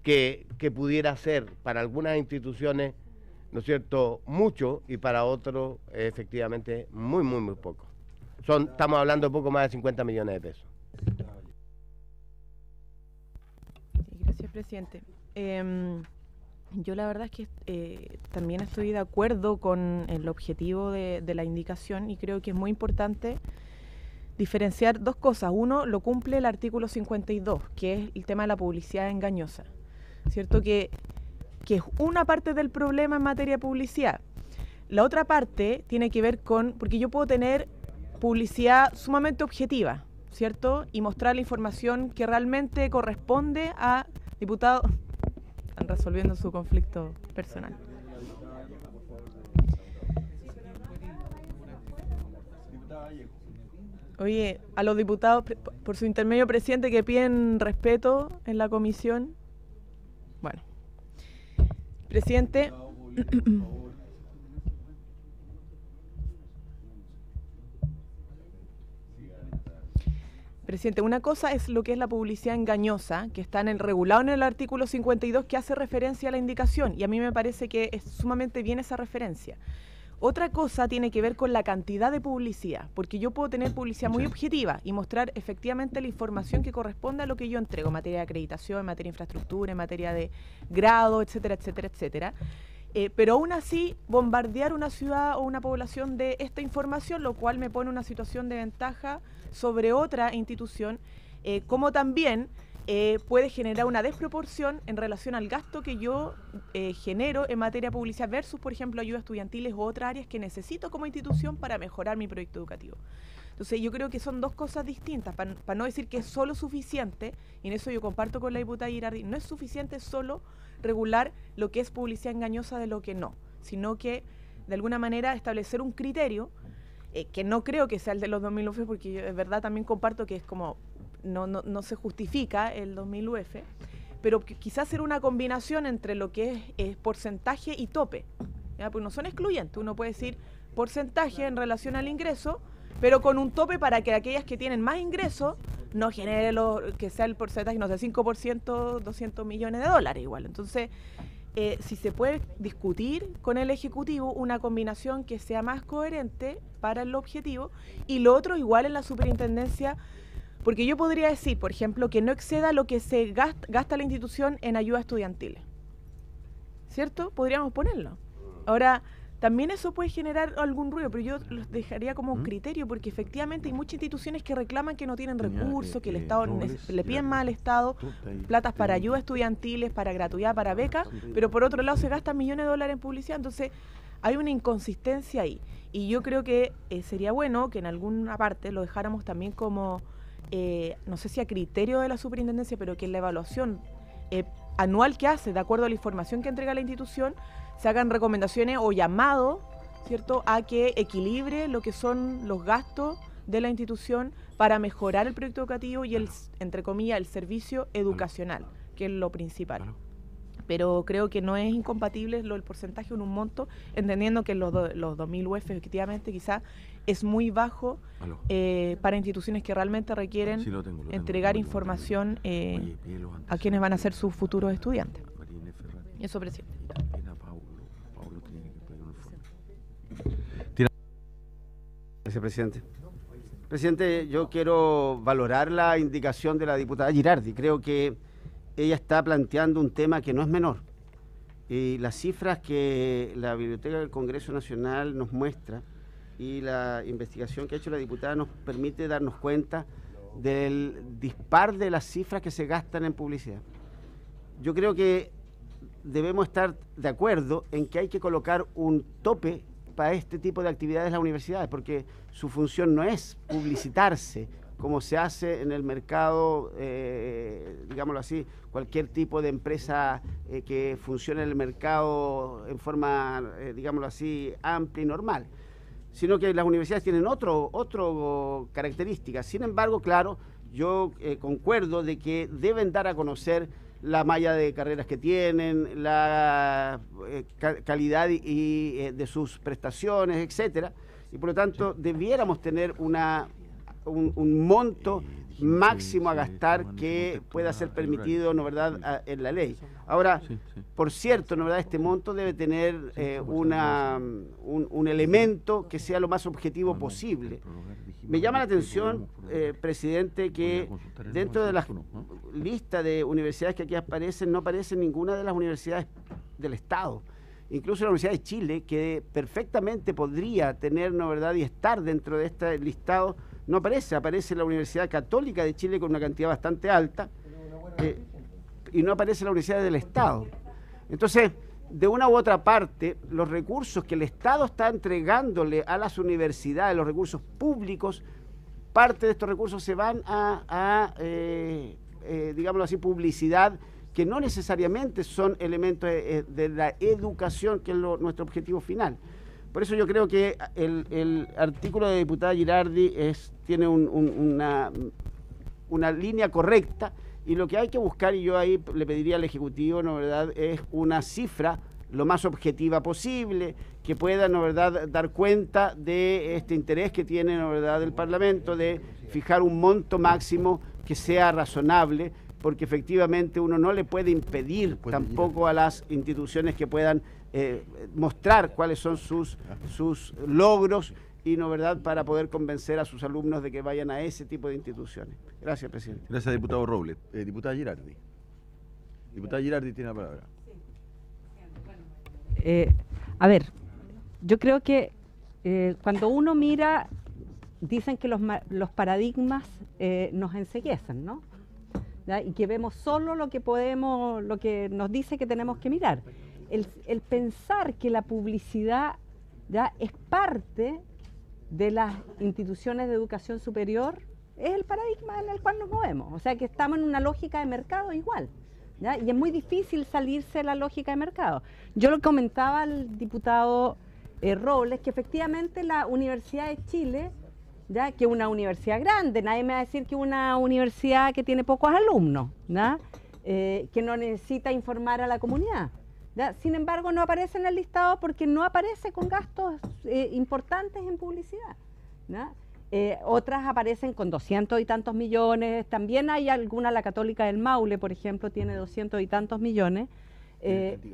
que pudiera ser para algunas instituciones, ¿no es cierto?, mucho, y para otros efectivamente muy poco. Estamos hablando de poco más de 50 millones de pesos. Sí, gracias, presidente. Yo la verdad es que también estoy de acuerdo con el objetivo de la indicación, y creo que es muy importante diferenciar dos cosas. Uno, lo cumple el artículo 52, que es el tema de la publicidad engañosa, ¿cierto? Que es una parte del problema en materia de publicidad. La otra parte tiene que ver con, porque yo puedo tener publicidad sumamente objetiva, ¿cierto? Y mostrar la información que realmente corresponde a diputados. Están resolviendo su conflicto personal. Oye, a los diputados, por su intermedio, presidente, que piden respeto en la comisión. Bueno. Presidente. Presidente, una cosa es lo que es la publicidad engañosa, que está regulado en el artículo 52, que hace referencia a la indicación, y a mí me parece que es sumamente bien esa referencia. Otra cosa tiene que ver con la cantidad de publicidad, porque yo puedo tener publicidad muy objetiva y mostrar efectivamente la información que corresponde a lo que yo entrego, en materia de acreditación, en materia de infraestructura, en materia de grado, etcétera, etcétera, etcétera. Pero aún así, bombardear una ciudad o una población de esta información, lo cual me pone en una situación de ventaja sobre otra institución, como también puede generar una desproporción en relación al gasto que yo genero en materia de publicidad versus, por ejemplo, ayudas estudiantiles u otras áreas que necesito como institución para mejorar mi proyecto educativo. Entonces yo creo que son dos cosas distintas, para no decir que es solo suficiente, y en eso yo comparto con la diputada Girardi, no es suficiente solo regular lo que es publicidad engañosa de lo que no, sino que de alguna manera establecer un criterio, que no creo que sea el de los 2000 UF, porque yo de verdad también comparto que es como no se justifica el 2000 UF, pero quizás hacer una combinación entre lo que es porcentaje y tope, ¿ya? Pues no son excluyentes, uno puede decir porcentaje en relación al ingreso, pero con un tope para que aquellas que tienen más ingresos no genere que sea el porcentaje, no sé, 5%, 200 millones de dólares igual. Entonces, si se puede discutir con el Ejecutivo una combinación que sea más coherente para el objetivo, y lo otro igual en la superintendencia, porque yo podría decir, por ejemplo, que no exceda lo que se gasta la institución en ayudas estudiantiles, ¿cierto? Podríamos ponerlo. Ahora, también eso puede generar algún ruido, pero yo los dejaría como criterio, porque efectivamente hay muchas instituciones que reclaman que no tienen recursos, que el Estado le piden más al Estado platas para ayudas estudiantiles, para gratuidad, para becas, pero por otro lado se gastan millones de dólares en publicidad. Entonces hay una inconsistencia ahí, y yo creo que sería bueno que en alguna parte lo dejáramos también como, no sé si a criterio de la superintendencia, pero que en la evaluación anual que hace, de acuerdo a la información que entrega la institución, se hagan recomendaciones o llamados, ¿cierto?, a que equilibre lo que son los gastos de la institución para mejorar el proyecto educativo y entre comillas, el servicio educacional, que es lo principal. Pero creo que no es incompatible el porcentaje en un monto, entendiendo que los 2000 UF efectivamente quizás es muy bajo para instituciones que realmente requieren entregar información a quienes van a ser sus futuros estudiantes. Eso, presidente. Gracias, presidente. Presidente, yo quiero valorar la indicación de la diputada Girardi. Creo que ella está planteando un tema que no es menor. Y las cifras que la Biblioteca del Congreso Nacional nos muestra y la investigación que ha hecho la diputada nos permite darnos cuenta del dispar de las cifras que se gastan en publicidad. Yo creo que debemos estar de acuerdo en que hay que colocar un tope para este tipo de actividades en las universidades, porque su función no es publicitarse como se hace en el mercado, digámoslo así, cualquier tipo de empresa que funcione en el mercado en forma, digámoslo así, amplia y normal, sino que las universidades tienen otro características. Sin embargo, claro, yo concuerdo de que deben dar a conocer la malla de carreras que tienen, la calidad y de sus prestaciones, etcétera, y por lo tanto debiéramos tener una un monto máximo a gastar que pueda ser permitido, ¿no verdad?, en la ley. Ahora, por cierto, ¿no verdad?, este monto debe tener un elemento que sea lo más objetivo posible. Me llama la atención, presidente, que dentro de la lista de universidades que aquí aparecen, no aparece ninguna de las universidades del Estado. Incluso la Universidad de Chile, que perfectamente podría tener, ¿no verdad?, y estar dentro de este listado, no aparece. Aparece la Universidad Católica de Chile con una cantidad bastante alta, y no aparece la Universidad del Estado. Entonces, de una u otra parte, los recursos que el Estado está entregándole a las universidades, los recursos públicos, parte de estos recursos se van digámoslo así, publicidad, que no necesariamente son elementos de la educación, que es nuestro objetivo final. Por eso yo creo que el artículo de la diputada Girardi tiene una línea correcta, y lo que hay que buscar, y yo ahí le pediría al Ejecutivo, ¿no verdad?, es una cifra lo más objetiva posible, que pueda, ¿no verdad?, dar cuenta de este interés que tiene, ¿no verdad?, el Parlamento de fijar un monto máximo que sea razonable, porque efectivamente uno no le puede impedir tampoco a las instituciones que puedan mostrar cuáles son sus logros, y no verdad, para poder convencer a sus alumnos de que vayan a ese tipo de instituciones. Gracias, presidente. Gracias, diputado Robles. Diputada Girardi. Diputada Girardi tiene la palabra. A ver, yo creo que cuando uno mira, dicen que los paradigmas nos enceguecen, ¿no? ¿Ya? Y que vemos solo lo que podemos, lo que nos dice que tenemos que mirar. El pensar que la publicidad, ¿ya?, es parte de las instituciones de educación superior es el paradigma en el cual nos movemos. O sea que estamos en una lógica de mercado igual, ¿ya? Y es muy difícil salirse de la lógica de mercado. Yo lo comentaba al diputado Robles, que efectivamente la Universidad de Chile, ¿ya?, que es una universidad grande, nadie me va a decir que una universidad que tiene pocos alumnos, ¿ya?, que no necesita informar a la comunidad, ¿ya? Sin embargo, no aparece en el listado porque no aparece con gastos importantes en publicidad, ¿ya? Otras aparecen con 200 y tantos millones, también hay alguna, la Católica del Maule, por ejemplo, tiene 200 y tantos millones,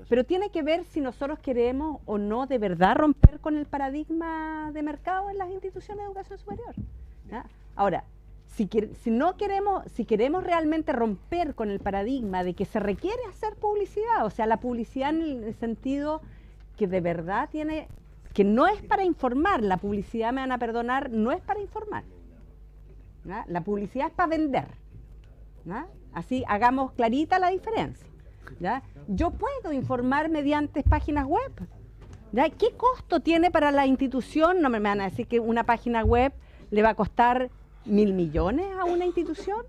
pero tiene que ver si nosotros queremos o no de verdad romper con el paradigma de mercado en las instituciones de educación superior, ¿ya? Ahora, si queremos realmente romper con el paradigma de que se requiere hacer publicidad, o sea, la publicidad en el sentido que de verdad tiene, que no es para informar, la publicidad, me van a perdonar, no es para informar, ¿ya? La publicidad es para vender, ¿ya? Así hagamos clarita la diferencia, ¿ya? Yo puedo informar mediante páginas web, ¿ya? ¿Qué costo tiene para la institución? No me van a decir que una página web le va a costar 1.000 millones a una institución,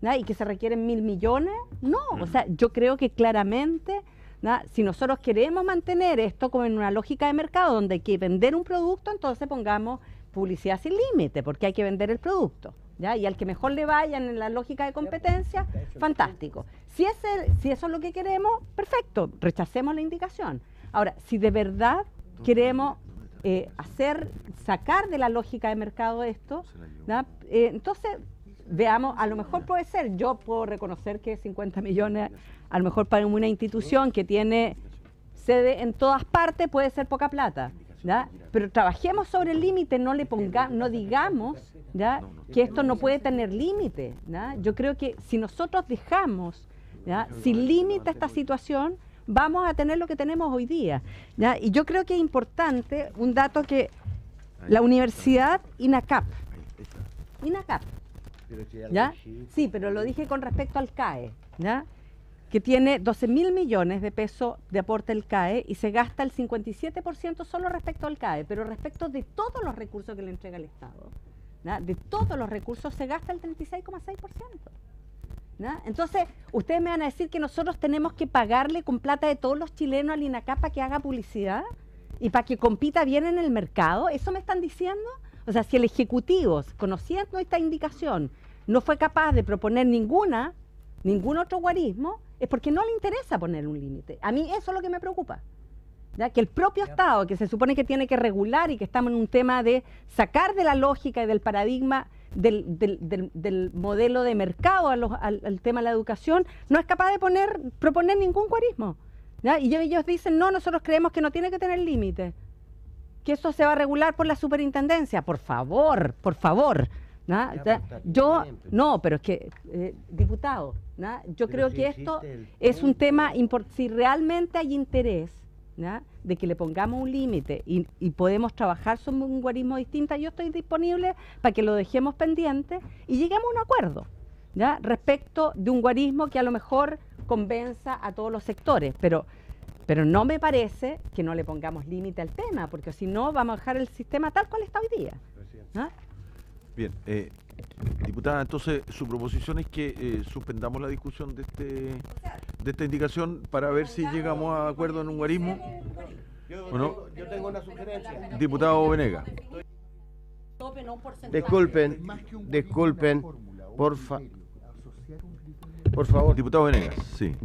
¿no?, y que se requieren 1.000 millones. No, o sea, yo creo que claramente, ¿no?, si nosotros queremos mantener esto como en una lógica de mercado donde hay que vender un producto, entonces pongamos publicidad sin límite, porque hay que vender el producto, ¿ya? Y al que mejor le vayan en la lógica de competencia, fantástico. Si eso es lo que queremos, perfecto, rechacemos la indicación. Ahora, si de verdad queremos sacar de la lógica de mercado esto, ¿no?, entonces veamos, a lo mejor puede ser, yo puedo reconocer que 50 millones, a lo mejor para una institución que tiene sede en todas partes puede ser poca plata, ¿ya? Pero trabajemos sobre el límite, no digamos, ¿ya?, que esto no puede tener límite, ¿ya? Yo creo que si nosotros dejamos, ¿ya?, sin límite esta situación, vamos a tener lo que tenemos hoy día, ¿ya? Y yo creo que es importante un dato que la Universidad INACAP, ¿ya? Sí, pero lo dije con respecto al CAE, ¿ya?, que tiene 12.000 millones de pesos de aporte el CAE y se gasta el 57% solo respecto al CAE, pero respecto de todos los recursos que le entrega el Estado, ¿ya?, de todos los recursos se gasta el 36,6%. ¿Ya? Entonces, ustedes me van a decir que nosotros tenemos que pagarle con plata de todos los chilenos al INACAP para que haga publicidad y para que compita bien en el mercado. ¿Eso me están diciendo? O sea, si el Ejecutivo, conociendo esta indicación, no fue capaz de proponer ningún otro guarismo, es porque no le interesa poner un límite. A mí eso es lo que me preocupa, ¿ya? Que el propio Estado, que se supone que tiene que regular y que estamos en un tema de sacar de la lógica y del paradigma del modelo de mercado al tema de la educación, no es capaz de proponer ningún guarismo, ¿ya? Y ellos dicen, no, nosotros creemos que no tiene que tener límite, que eso se va a regular por la superintendencia. Por favor, ¿no? Yo, no, pero es que, diputado, ¿no? Yo creo que esto es un tema importante. Si realmente hay interés, ¿no?, de que le pongamos un límite y podemos trabajar sobre un guarismo distinto, yo estoy disponible para que lo dejemos pendiente y lleguemos a un acuerdo, ¿ya?, respecto de un guarismo que a lo mejor convenza a todos los sectores, pero no me parece que no le pongamos límite al tema, porque si no vamos a dejar el sistema tal cual está hoy día, ¿no? Bien, diputada, entonces su proposición es que suspendamos la discusión de esta indicación para ver si llegamos a acuerdo en un guarismo. ¿O no? Yo tengo una sugerencia. Diputado Venegas. Disculpen, por favor. Diputado Venegas, sí.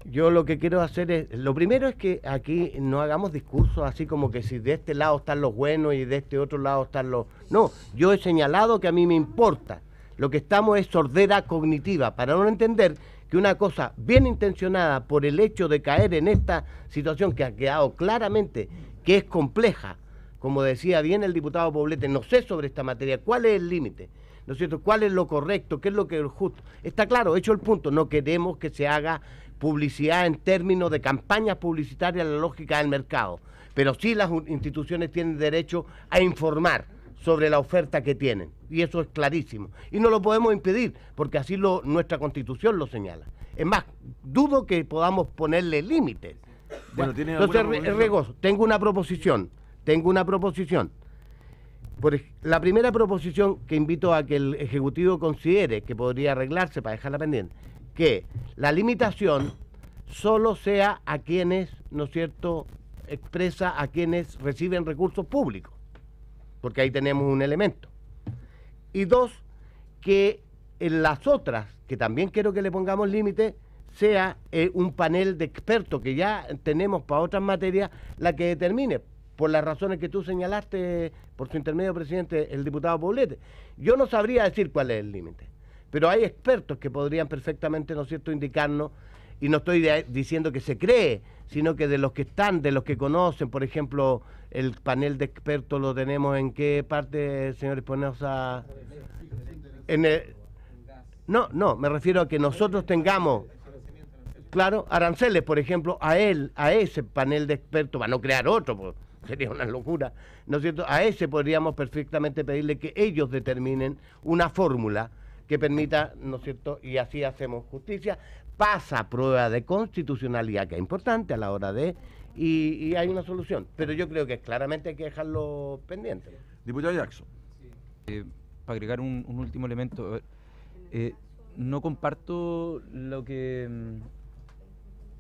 Yo lo que quiero hacer es, lo primero es que aquí no hagamos discursos así como que si de este lado están los buenos y de este otro lado están los... No, yo he señalado que a mí me importa. Lo que estamos es sordera cognitiva, para no entender que una cosa bien intencionada por el hecho de caer en esta situación que ha quedado claramente que es compleja, como decía bien el diputado Poblete, no sé sobre esta materia, ¿cuál es el límite? ¿No es cierto? ¿Cuál es lo correcto? ¿Qué es lo que es justo? Está claro, hecho el punto, no queremos que se haga publicidad en términos de campañas publicitarias, la lógica del mercado, pero sí las instituciones tienen derecho a informar sobre la oferta que tienen, y eso es clarísimo, y no lo podemos impedir, porque así nuestra Constitución lo señala. Es más, dudo que podamos ponerle límites. Bueno, ¿tiene entonces, Regoso, tengo una proposición. La primera proposición que invito a que el Ejecutivo considere que podría arreglarse para dejarla pendiente, que la limitación solo sea a quienes, ¿no es cierto?, expresa a quienes reciben recursos públicos, porque ahí tenemos un elemento. Y dos, que en las otras, que también quiero que le pongamos límite, sea un panel de expertos que ya tenemos para otras materias, la que determine, por las razones que tú señalaste, por su intermedio, presidente, el diputado Poblete. Yo no sabría decir cuál es el límite, pero hay expertos que podrían perfectamente, ¿no es cierto?, indicarnos, y no estoy diciendo que se cree, sino que de los que están, de los que conocen, por ejemplo, el panel de expertos lo tenemos en qué parte, señor Espinosa, no, me refiero a que nosotros tengamos, claro, aranceles, por ejemplo, a ese panel de expertos, para no crear otro, pues, sería una locura, ¿no es cierto? A ese podríamos perfectamente pedirle que ellos determinen una fórmula que permita, ¿no es cierto?, y así hacemos justicia, pasa prueba de constitucionalidad, que es importante a la hora de, y hay una solución, pero yo creo que claramente hay que dejarlo pendiente. Diputado Jackson. Para agregar un último elemento, no comparto lo que...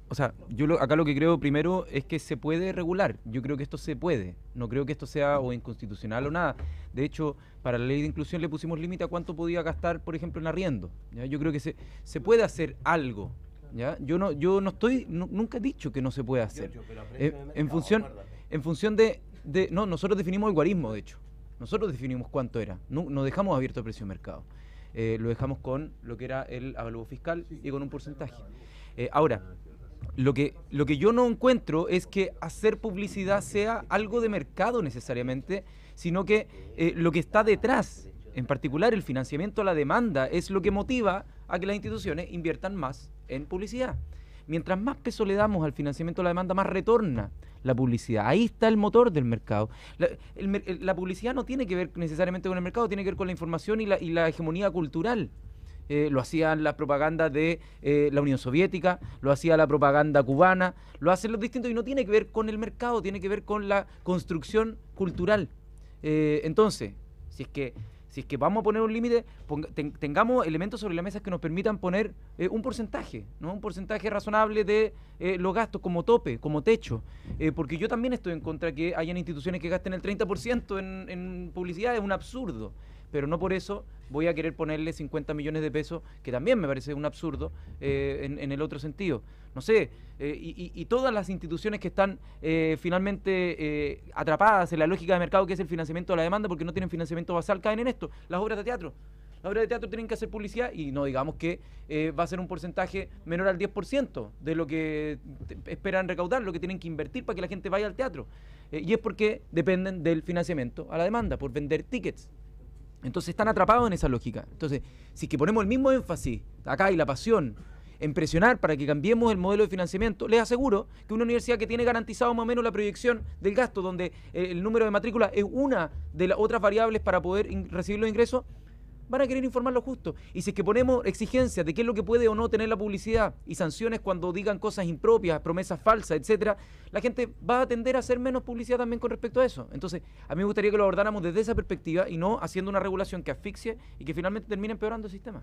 O sea, yo acá lo que creo primero es que se puede regular. Yo creo que esto se puede. No creo que esto sea o inconstitucional o nada. De hecho, para la ley de inclusión le pusimos límite a cuánto podía gastar, por ejemplo, en arriendo, ¿ya? Yo creo que se puede hacer algo, ¿ya? Yo no estoy, nunca he dicho que no se puede hacer. En función de... No, nosotros definimos el guarismo, de hecho. Nosotros definimos cuánto era. No dejamos abierto el precio de mercado. Lo dejamos con lo que era el avalúo fiscal y con un porcentaje. Ahora, lo que yo no encuentro es que hacer publicidad sea algo de mercado necesariamente, sino que lo que está detrás, en particular el financiamiento a la demanda, es lo que motiva a que las instituciones inviertan más en publicidad. Mientras más peso le damos al financiamiento a la demanda, más retorna la publicidad. Ahí está el motor del mercado. La publicidad no tiene que ver necesariamente con el mercado, tiene que ver con la información y la hegemonía cultural. Lo hacían las propagandas de la Unión Soviética, lo hacía la propaganda cubana, lo hacen los distintos y no tiene que ver con el mercado, tiene que ver con la construcción cultural. Entonces, si es que vamos a poner un límite, tengamos elementos sobre la mesa que nos permitan poner un porcentaje, ¿no? Un porcentaje razonable de los gastos como tope, como techo, porque yo también estoy en contra que hayan instituciones que gasten el 30% en publicidad, es un absurdo. pero no por eso voy a querer ponerle 50 millones de pesos, que también me parece un absurdo, en el otro sentido. No sé, y todas las instituciones que están finalmente atrapadas en la lógica de mercado, que es el financiamiento de la demanda, porque no tienen financiamiento basal, caen en esto, las obras de teatro. Las obras de teatro tienen que hacer publicidad y no digamos que va a ser un porcentaje menor al 10% de lo que esperan recaudar, lo que tienen que invertir para que la gente vaya al teatro. Y es porque dependen del financiamiento a la demanda, por vender tickets. Entonces están atrapados en esa lógica. Entonces, si que ponemos el mismo énfasis acá y la pasión en presionar para que cambiemos el modelo de financiamiento, les aseguro que una universidad que tiene garantizado más o menos la proyección del gasto, donde el número de matrículas es una de las otras variables para poder recibir los ingresos, van a querer informar lo justo. Y si es que ponemos exigencias de qué es lo que puede o no tener la publicidad y sanciones cuando digan cosas impropias, promesas falsas, etcétera, la gente va a tender a hacer menos publicidad también con respecto a eso. Entonces, a mí me gustaría que lo abordáramos desde esa perspectiva y no haciendo una regulación que asfixie y que finalmente termine empeorando el sistema.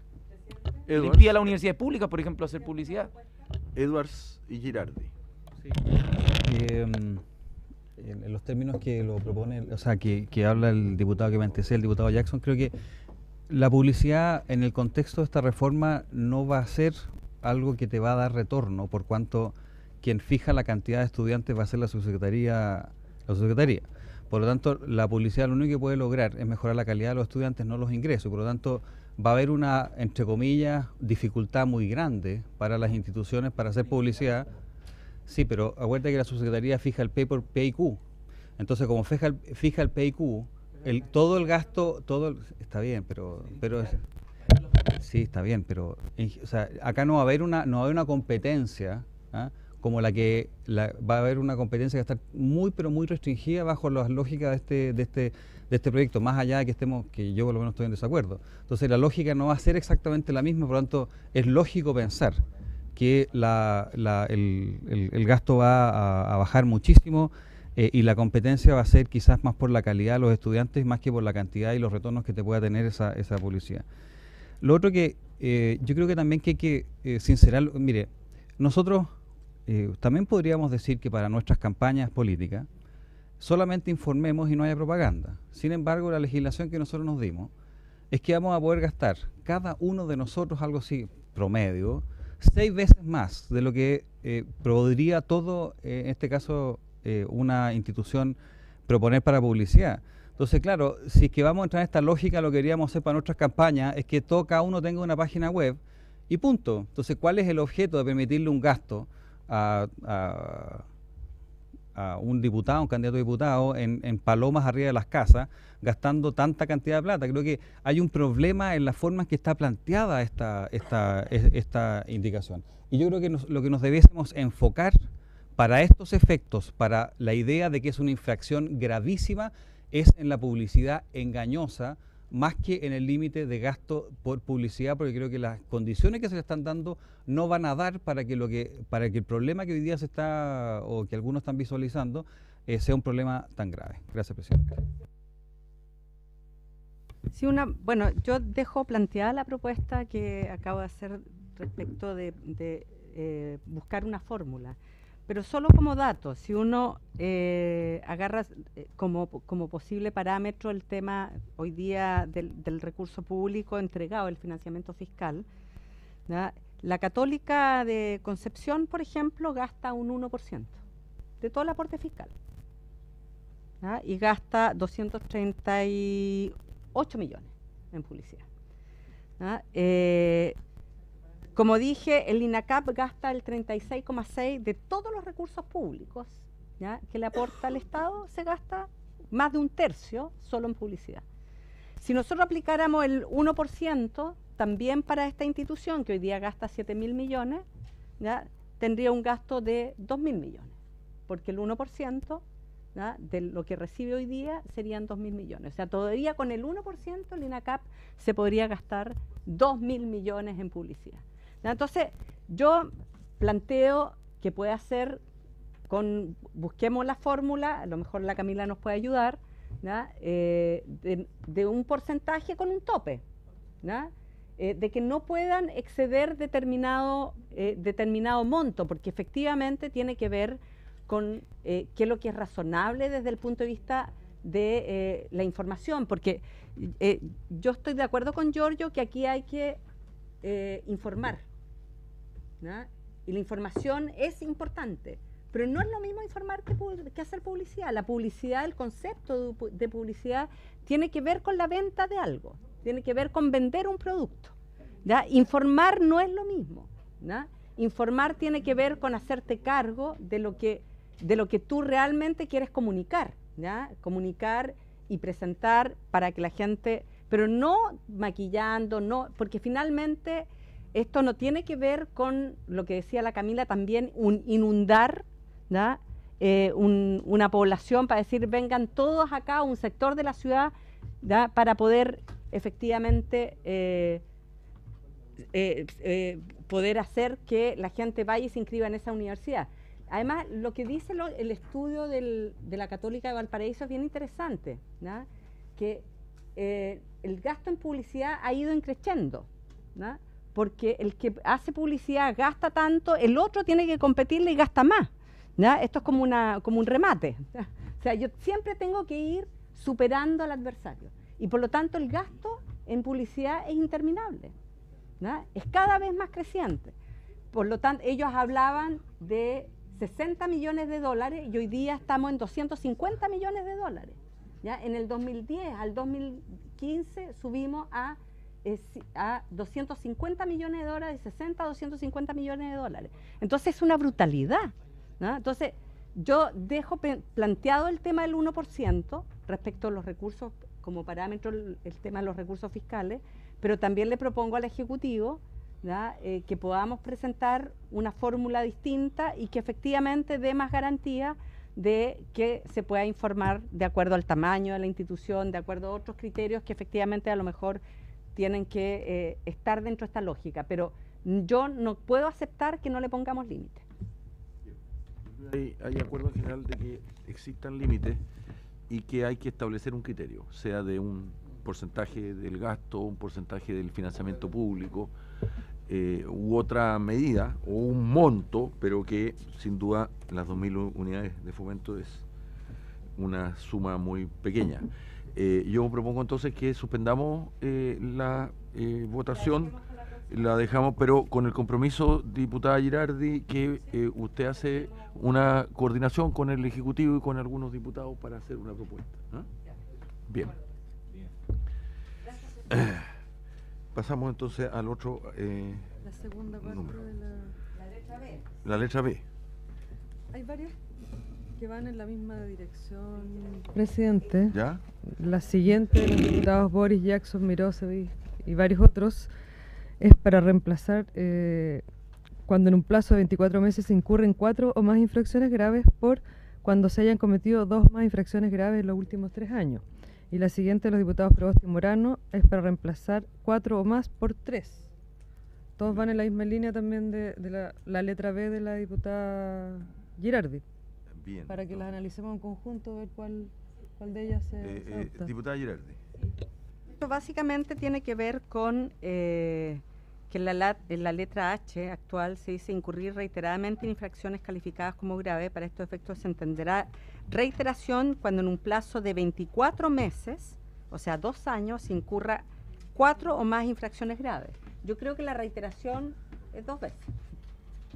Le impide a las universidades públicas, por ejemplo, hacer publicidad. Edwards y Girardi. Sí. En los términos que lo propone, o sea, que habla el diputado que me antecede, el diputado Jackson, creo que la publicidad en el contexto de esta reforma no va a ser algo que te va a dar retorno, por cuanto quien fija la cantidad de estudiantes va a ser la subsecretaría. Por lo tanto, la publicidad lo único que puede lograr es mejorar la calidad de los estudiantes, no los ingresos. Por lo tanto, va a haber una, entre comillas, dificultad muy grande para las instituciones para hacer publicidad. Sí, pero acuérdate que la subsecretaría fija el pay por PIQ. Entonces, como fija el PIQ, todo el gasto, está bien, pero sí, está bien, pero o sea, acá no va a haber una competencia, ¿ah? Como va a haber una competencia que va a estar muy, pero muy restringida bajo las lógicas de este proyecto, más allá de que yo por lo menos estoy en desacuerdo. Entonces la lógica no va a ser exactamente la misma, por lo tanto es lógico pensar que el gasto va a bajar muchísimo. Y la competencia va a ser quizás más por la calidad de los estudiantes más que por la cantidad y los retornos que te pueda tener esa publicidad. Lo otro que yo creo que también que hay que sincerarlo, mire, nosotros también podríamos decir que para nuestras campañas políticas solamente informemos y no haya propaganda. Sin embargo, la legislación que nosotros nos dimos es que vamos a poder gastar cada uno de nosotros algo así, promedio, 6 veces más de lo que podría todo, en este caso, una institución proponer para publicidad. Entonces, claro, si es que vamos a entrar en esta lógica, lo que queríamos hacer para nuestras campañas es que cada uno tenga una página web y punto. Entonces, ¿cuál es el objeto de permitirle un gasto a un diputado, un candidato a diputado en palomas arriba de las casas, gastando tanta cantidad de plata? Creo que hay un problema en la forma en que está planteada esta indicación. Y yo creo que lo que nos debiésemos enfocar para estos efectos, para la idea de que es una infracción gravísima, es en la publicidad engañosa, más que en el límite de gasto por publicidad, porque creo que las condiciones que se le están dando no van a dar para que el problema que hoy día o que algunos están visualizando, sea un problema tan grave. Gracias, presidente. Sí, bueno, yo dejo planteada la propuesta que acabo de hacer respecto de buscar una fórmula. Pero solo como dato, si uno agarra como posible parámetro el tema hoy día del recurso público entregado, el financiamiento fiscal, ¿ya? La Católica de Concepción, por ejemplo, gasta un 1% de todo el aporte fiscal, ¿ya? Y gasta 238 millones en publicidad, ¿ya? Como dije, el INACAP gasta el 36,6% de todos los recursos públicos, ¿ya?, que le aporta al Estado, se gasta más de un tercio solo en publicidad. Si nosotros aplicáramos el 1% también para esta institución, que hoy día gasta 7.000 millones, ¿ya?, tendría un gasto de 2.000 millones, porque el 1%, ¿ya?, de lo que recibe hoy día serían 2.000 millones. O sea, todavía con el 1% el INACAP se podría gastar 2.000 millones en publicidad. Entonces, yo planteo que puede hacer busquemos la fórmula, a lo mejor la Camila nos puede ayudar, ¿ya?, de un porcentaje con un tope, ¿ya?, de que no puedan exceder determinado monto, porque efectivamente tiene que ver con qué es lo que es razonable desde el punto de vista de la información, porque yo estoy de acuerdo con Giorgio que aquí hay que informar, ¿no? Y la información es importante, pero no es lo mismo informar que hacer publicidad. La publicidad, el concepto de publicidad tiene que ver con la venta de algo, tiene que ver con vender un producto, ¿ya? Informar no es lo mismo, ¿no? Informar tiene que ver con hacerte cargo de lo que tú realmente quieres comunicar, ¿ya? Comunicar y presentar para que la gente, pero no maquillando, no, porque finalmente esto no tiene que ver con lo que decía la Camila también, inundar, ¿ya? Una población para decir vengan todos acá a un sector de la ciudad, ¿ya? Para poder efectivamente poder hacer que la gente vaya y se inscriba en esa universidad. Además, lo que dice el estudio de la Católica de Valparaíso es bien interesante, ¿no? Que el gasto en publicidad ha ido creciendo, ¿no? Porque el que hace publicidad gasta tanto, el otro tiene que competirle y gasta más, ¿no? Esto es como un remate, ¿no? O sea, yo siempre tengo que ir superando al adversario y por lo tanto el gasto en publicidad es interminable, ¿no? Es cada vez más creciente. Por lo tanto, ellos hablaban de 60 millones de dólares y hoy día estamos en 250 millones de dólares. ¿Ya? En el 2010 al 2015 subimos a 250 millones de dólares, de 60 a 250 millones de dólares. Entonces es una brutalidad, ¿no? Entonces yo dejo planteado el tema del 1% respecto a los recursos como parámetro, el tema de los recursos fiscales, pero también le propongo al Ejecutivo, ¿ya? Que podamos presentar una fórmula distinta y que efectivamente dé más garantía de que se pueda informar de acuerdo al tamaño de la institución, de acuerdo a otros criterios que efectivamente a lo mejor tienen que estar dentro de esta lógica, pero yo no puedo aceptar que no le pongamos límites. Hay acuerdo en general de que existan límites y que hay que establecer un criterio, sea de un porcentaje del gasto, un porcentaje del financiamiento público, u otra medida o un monto, pero que sin duda las 2.000 unidades de fomento es una suma muy pequeña. Yo propongo entonces que suspendamos la votación, la dejamos, pero con el compromiso, diputada Girardi, que usted hace una coordinación con el Ejecutivo y con algunos diputados para hacer una propuesta. ¿Ah? Bien. Pasamos entonces al otro la segunda parte número. de la letra B. La letra B. Hay varias que van en la misma dirección, presidente. ¿Ya? La siguiente, los diputados Boris, Jackson, Mirosevic y varios otros, es para reemplazar cuando en un plazo de 24 meses se incurren 4 o más infracciones graves por cuando se hayan cometido 2 más infracciones graves en los últimos 3 años. Y la siguiente, los diputados Proboste y Morano, es para reemplazar 4 o más por 3. Todos van en la misma línea también de la letra B de la diputada Girardi. Bien. Para que las analicemos en conjunto, ver cuál de ellas se adopta. Diputada Girardi. Esto básicamente tiene que ver con que en la letra H actual se dice incurrir reiteradamente en infracciones calificadas como graves. Para estos efectos se entenderá reiteración cuando en un plazo de 24 meses, o sea 2 años, se incurra 4 o más infracciones graves. Yo creo que la reiteración es 2 veces,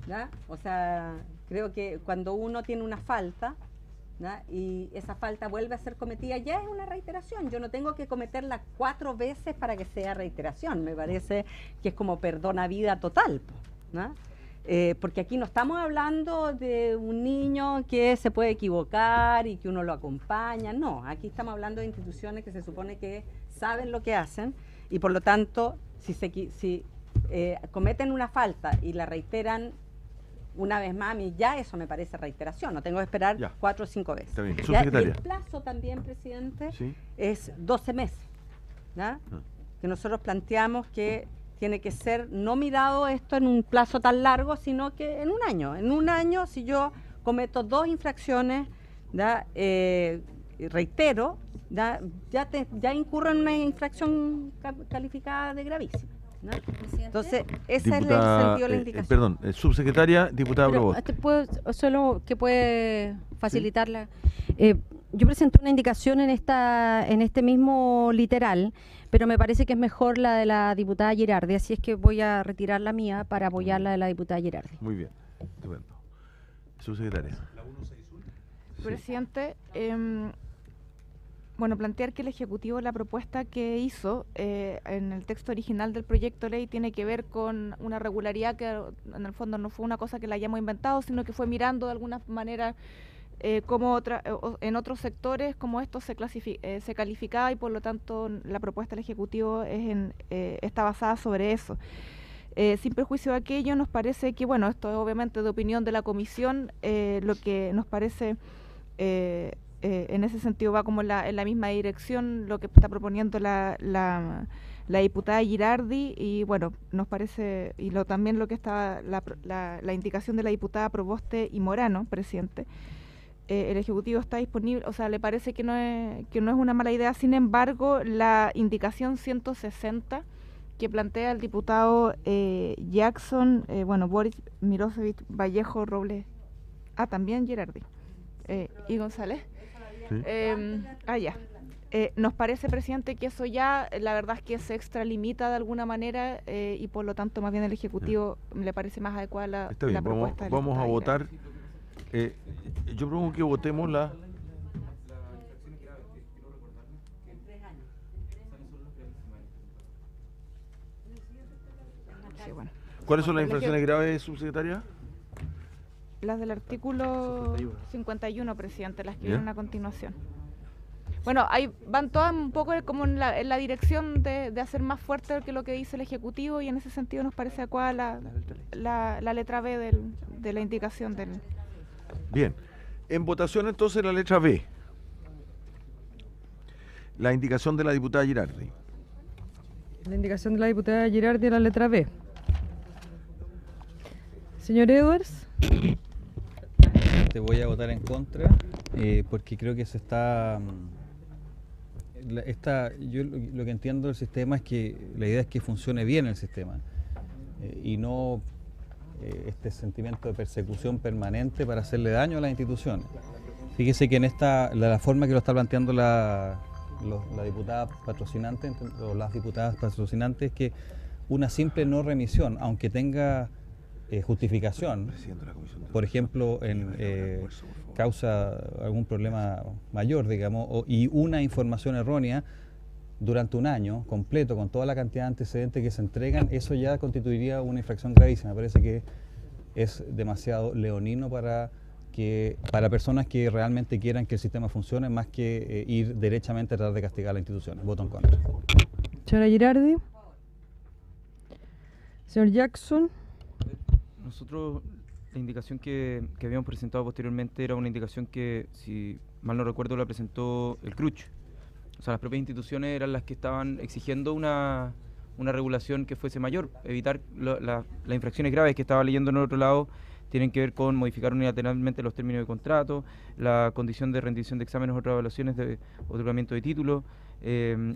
¿ya? O sea, creo que cuando uno tiene una falta, ¿ya? Y esa falta vuelve a ser cometida, ya es una reiteración. Yo no tengo que cometerla 4 veces para que sea reiteración. Me parece que es como perdona vida total, ¿no? Porque aquí no estamos hablando de un niño que se puede equivocar y que uno lo acompaña. No, aquí estamos hablando de instituciones que se supone que saben lo que hacen y por lo tanto, si cometen una falta y la reiteran una vez más, a mí ya eso me parece reiteración, no tengo que esperar 4 o 5 veces. Está bien. Ya, y el plazo también, presidente, ¿sí? Es 12 meses, ¿ya? Que nosotros planteamos que tiene que ser no mirado esto en un plazo tan largo, sino que en un año. En un año, si yo cometo 2 infracciones, ¿ya? Reitero, ya incurro en una infracción calificada de gravísima, ¿no? Entonces, ese es el sentido de la indicación. Perdón, subsecretaria, diputada Proboste. Solo que puede facilitarla. yo presenté una indicación en este mismo literal, pero me parece que es mejor la de la diputada Girardi, así es que voy a retirar la mía para apoyar la de la diputada Girardi. Muy bien, estupendo. Subsecretaria. Presidente, bueno, plantear que el Ejecutivo, la propuesta que hizo en el texto original del proyecto de ley tiene que ver con una regularidad que en el fondo no fue una cosa que la hayamos inventado, sino que fue mirando de alguna manera como en otros sectores como esto se calificaba, y por lo tanto la propuesta del Ejecutivo está basada sobre eso. Sin perjuicio de aquello, nos parece que, bueno, esto es obviamente de opinión de la comisión, lo que nos parece en ese sentido va como en la misma dirección lo que está proponiendo la diputada Girardi, y bueno, nos parece, y también lo que está la indicación de la diputada Proboste y Morano, presidente. El Ejecutivo está disponible, o sea, le parece que no es una mala idea. Sin embargo, la indicación 160 que plantea el diputado Jackson, Boris Mirosevic, Vallejo, Robles, también Girardi y González. Sí. Ya. Nos parece, presidente, que eso ya, la verdad es que se extralimita de alguna manera, y por lo tanto más bien el Ejecutivo le parece más adecuada Está bien, la propuesta del vamos a diputado votar. Yo propongo que votemos la... Sí, bueno. ¿Cuáles son las infracciones graves, subsecretaria? Las del artículo 51, presidente, las que ¿Ya? vienen a continuación. Bueno, ahí van todas un poco como en la dirección de hacer más fuerte que lo que dice el Ejecutivo, y en ese sentido nos parece adecuada la letra B de la indicación del... Bien. En votación entonces la letra B. La indicación de la diputada Girardi. La indicación de la diputada Girardi, la letra B. Señor Edwards. Te voy a votar en contra porque creo que se está... yo lo que entiendo del sistema es que la idea es que funcione bien el sistema y no este sentimiento de persecución permanente para hacerle daño a las instituciones. Fíjese que en la forma que lo está planteando la diputada patrocinante o las diputadas patrocinantes, es que una simple no remisión, aunque tenga justificación, por ejemplo, causa algún problema mayor, digamos, y una información errónea durante un año completo, con toda la cantidad de antecedentes que se entregan, eso ya constituiría una infracción gravísima. Me parece que es demasiado leonino para personas que realmente quieran que el sistema funcione, más que ir derechamente a tratar de castigar a las instituciones. Voto en contra. Señora Girardi. Señor Jackson. Nosotros, la indicación que habíamos presentado posteriormente era una indicación que, si mal no recuerdo, la presentó el CRUCH. O sea, las propias instituciones eran las que estaban exigiendo una regulación que fuese mayor, evitar las infracciones graves que estaba leyendo en el otro lado. Tienen que ver con modificar unilateralmente los términos de contrato, la condición de rendición de exámenes o otras evaluaciones de otorgamiento de título,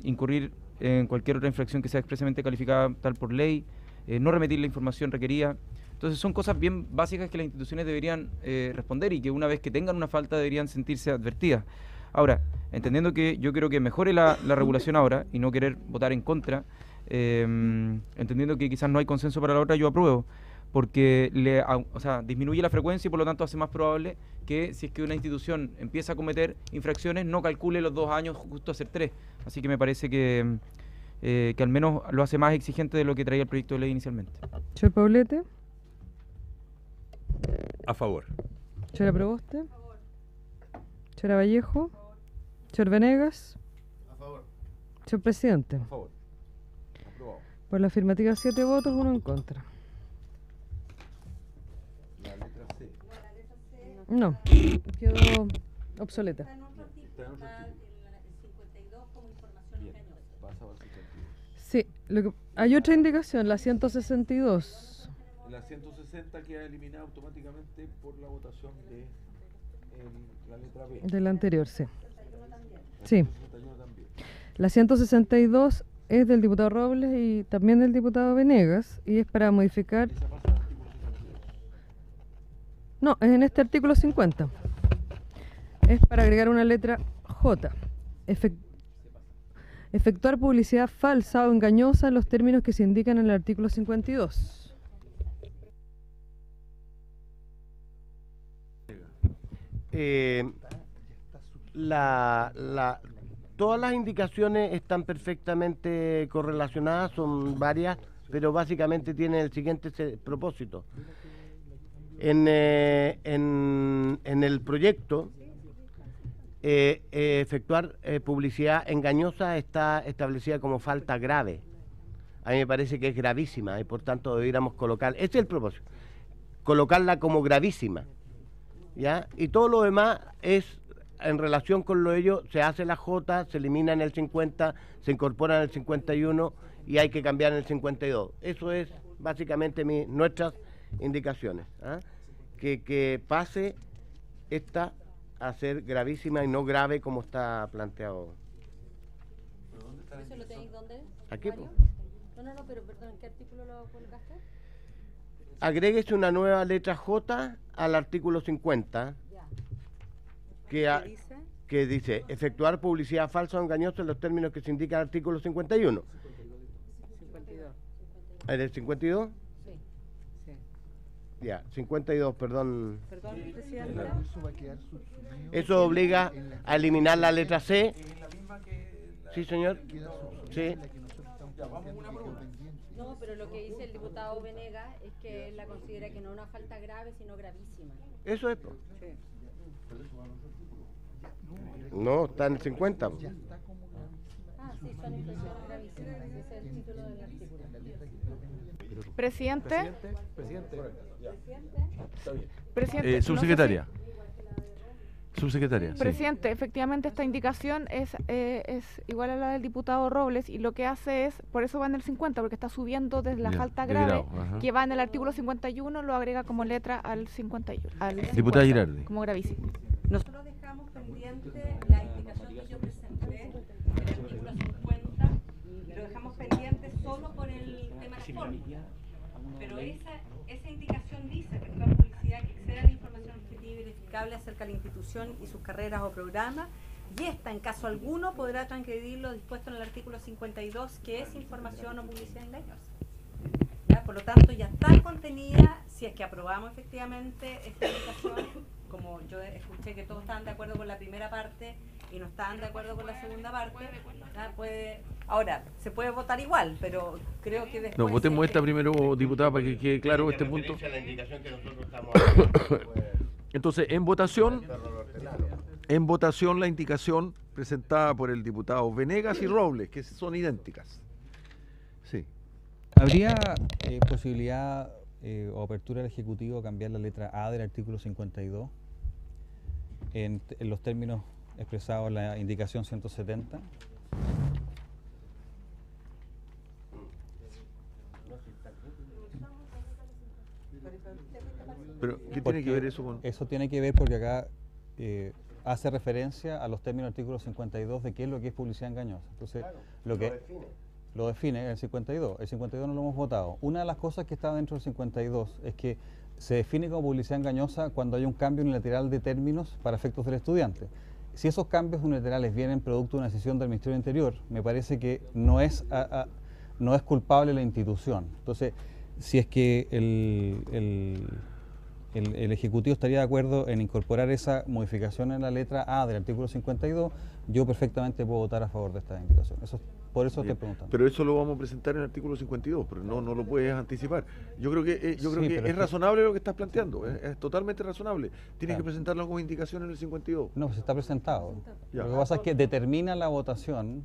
incurrir en cualquier otra infracción que sea expresamente calificada tal por ley, no remitir la información requerida. Entonces son cosas bien básicas que las instituciones deberían responder, y que una vez que tengan una falta deberían sentirse advertidas. Ahora, entendiendo que yo creo que mejore la regulación ahora y no querer votar en contra, entendiendo que quizás no hay consenso para la otra, yo apruebo, porque disminuye la frecuencia y por lo tanto hace más probable que, si es que una institución empieza a cometer infracciones, no calcule los 2 años justo hacer 3. Así que me parece que al menos lo hace más exigente de lo que traía el proyecto de ley inicialmente. Señor Paulete. A favor. Señora Proboste. Señora Vallejo. Señor Venegas. A favor. Señor Presidente. A favor. Aprobado. Por la afirmativa 7 votos, 1 en contra. La letra C. No, quedó obsoleta. Bien, pasa al 52. Sí, hay otra indicación, la 162. La 160 queda eliminada automáticamente por la votación de la letra B. De la anterior, sí. Sí. 161 también. La 162 es del diputado Robles y también del diputado Venegas, y es para modificar... Esa pasa al artículo 52. No, es en este artículo 50. es para agregar una letra J. Efectuar publicidad falsa o engañosa en los términos que se indican en el artículo 52. Todas las indicaciones están perfectamente correlacionadas, son varias, pero básicamente tienen el siguiente propósito. En el proyecto, efectuar publicidad engañosa está establecida como falta grave. A mí me parece que es gravísima y por tanto debiéramos colocar, ese es el propósito, colocarla como gravísima, ¿ya? Y todo lo demás es en relación con lo de ello, se hace la J, se elimina en el 50, se incorpora en el 51 y hay que cambiar en el 52. Eso es básicamente nuestras indicaciones, ¿ah? Que pase esta a ser gravísima y no grave como está planteado. ¿Eso lo tenéis dónde? Aquí, pues. No, pero perdón, ¿en qué artículo lo colocaste? Agréguese una nueva letra J al artículo 50. Que dice efectuar publicidad falsa o engañosa en los términos que se indican en el artículo 51. 52. ¿En el 52? Sí. Ya, 52, perdón. Perdón, presidente. Eso obliga a eliminar la letra C. Sí, señor. Sí. No, pero lo que dice el diputado Venegas es que él la considera que no es una falta grave, sino gravísima. Eso es. Sí. No, está en el 50. Ah, sí, son infracciones gravísimas. Ese es el título del artículo. Presidente. Subsecretaria. Subsecretaria. Presidente, efectivamente esta indicación es igual a la del diputado Robles y lo que hace es, por eso va en el 50, porque está subiendo desde la falta grave, que va en el artículo 51, lo agrega como letra al 51. Diputada Girardi. Como gravísimo. Nosotros dejamos pendiente la indicación que yo presenté en el artículo 50 y lo dejamos pendiente solo por el tema de forma. Pero esa indicación dice que toda publicidad que exceda la información objetiva y verificable acerca de la institución y sus carreras o programas, y esta en caso alguno podrá transgredir lo dispuesto en el artículo 52, que es información o publicidad engañosa. ¿Ya? Por lo tanto, ya está contenida, si es que aprobamos efectivamente esta indicación, como yo escuché que todos estaban de acuerdo con la primera parte y no estaban de acuerdo con la segunda parte, ahora, se puede votar igual, pero creo que después... No, votemos esta primero, diputada, para que quede claro este punto. Entonces, en votación la indicación presentada por el diputado Venegas y Robles, que son idénticas. Sí. ¿Habría posibilidad o apertura del Ejecutivo a cambiar la letra A del artículo 52 en los términos expresados en la indicación 170? Pero, ¿qué tiene que ver eso con...? Eso tiene que ver porque acá hace referencia a los términos del artículo 52 de qué es lo que es publicidad engañosa. Entonces, lo define el 52. El 52 no lo hemos votado. Una de las cosas que está dentro del 52 es que se define como publicidad engañosa cuando hay un cambio unilateral de términos para efectos del estudiante. Si esos cambios unilaterales vienen producto de una decisión del Ministerio del Interior, me parece que no es culpable la institución. Entonces, si es que el Ejecutivo estaría de acuerdo en incorporar esa modificación en la letra A del artículo 52, yo perfectamente puedo votar a favor de esta indicación. Por eso estoy preguntando. Pero eso lo vamos a presentar en el artículo 52, pero no lo puedes anticipar. Yo creo que es razonable lo que estás planteando, es totalmente razonable. Tienes que presentarlo como indicación en el 52. No, pues está presentado. Lo que pasa es que determina la votación.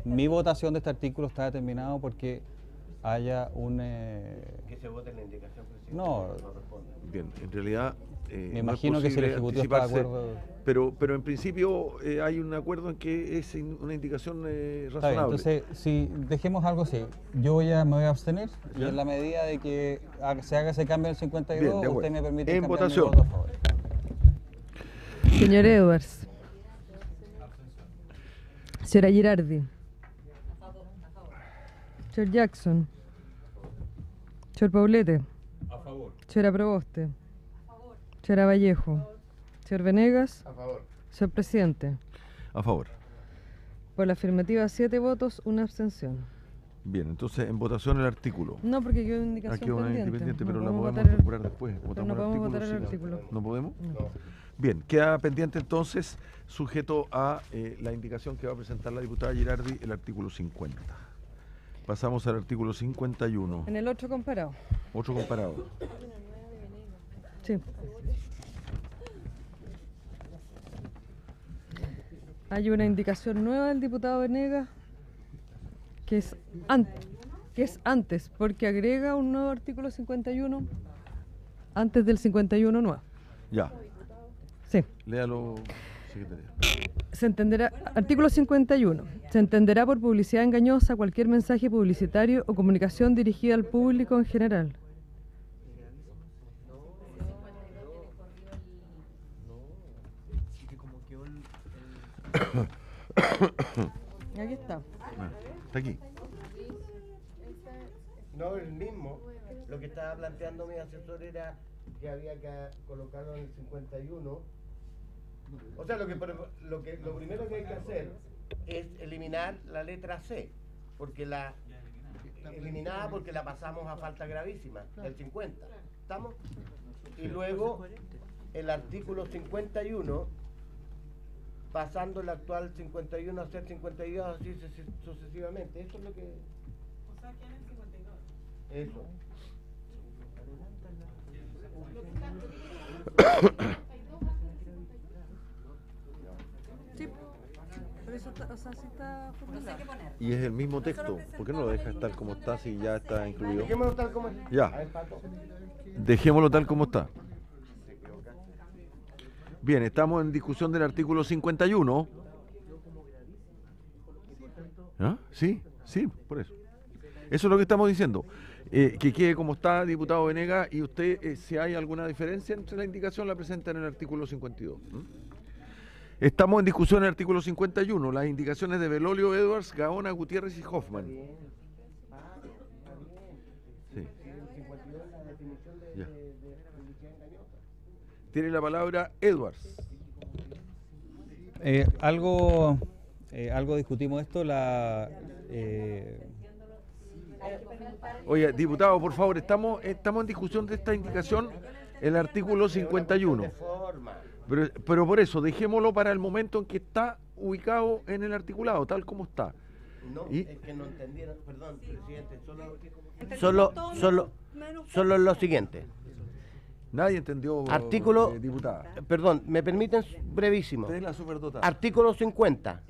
Mi votación de este artículo está determinado porque haya un... Que se vote la indicación. No. Bien, en realidad... me imagino que si el Ejecutivo está de acuerdo... Pero en principio hay un acuerdo en que es una indicación razonable. Bien, entonces, si dejemos algo así, yo me voy a abstener y en la medida de que se haga ese cambio en el 52, bien, usted me permite en cambiar votación. mi voto a favor. Señor Edwards. Señora Girardi. Señor Jackson. Señor Paulete. A favor. Señora Proboste. A favor. Señora Vallejo. Señor Venegas. A favor. Señor presidente, A favor. por la afirmativa 7 votos, una abstención. Bien, entonces en votación el artículo. No, porque quedó indicación Aquí una pendiente. independiente, No pero la podemos podemos votar el- incorporar después. pero Votamos no el podemos artículo, votar el sí. artículo. ¿No podemos? No. Bien, queda pendiente entonces, sujeto a la indicación que va a presentar la diputada Girardi, el artículo 50. Pasamos al artículo 51. En el otro comparado. Otro comparado. Sí. Hay una indicación nueva del diputado Venegas que es antes, porque agrega un nuevo artículo 51 antes del 51 nuevo. Ya. Sí. Léalo, secretaria. Se entenderá, artículo 51. Se entenderá por publicidad engañosa cualquier mensaje publicitario o comunicación dirigida al público en general. Aquí está. Está aquí. No, el mismo. Lo que estaba planteando mi asesor era que había que colocarlo en el 51. O sea, lo primero que hay que hacer es eliminar la letra C, porque la eliminada porque la pasamos a falta gravísima, el 50. ¿Estamos? Y luego el artículo 51, pasando el actual 51 a ser 52, así sucesivamente. Eso es lo que... O sea, ¿quién es 52? Eso. Sí, pero eso está, o sea, sí está formulado. Y es el mismo texto. ¿Por qué no lo dejas tal como está si ya está incluido? Dejémoslo tal como está. Ya. Dejémoslo tal como está. Bien, estamos en discusión del artículo 51. ¿Ah? Sí, sí, por eso. Eso es lo que estamos diciendo. Que quede como está, diputado Venegas, y usted, si hay alguna diferencia entre la indicación, la presenta en el artículo 52. Estamos en discusión en el artículo 51, las indicaciones de Belolio, Edwards, Gaona, Gutiérrez y Hoffman. Sí. Ya. Tiene la palabra Edwards. Algo discutimos esto, Oye, diputado, por favor, estamos en discusión de esta indicación, el artículo 51. Pero por eso, dejémoslo para el momento en que está ubicado en el articulado, tal como está. No, Y- es que no entendieron, perdón, presidente, solo lo siguiente. Nadie entendió, Artículo, diputada. perdón, me permiten brevísimo. Usted es la superdotada. Artículo 50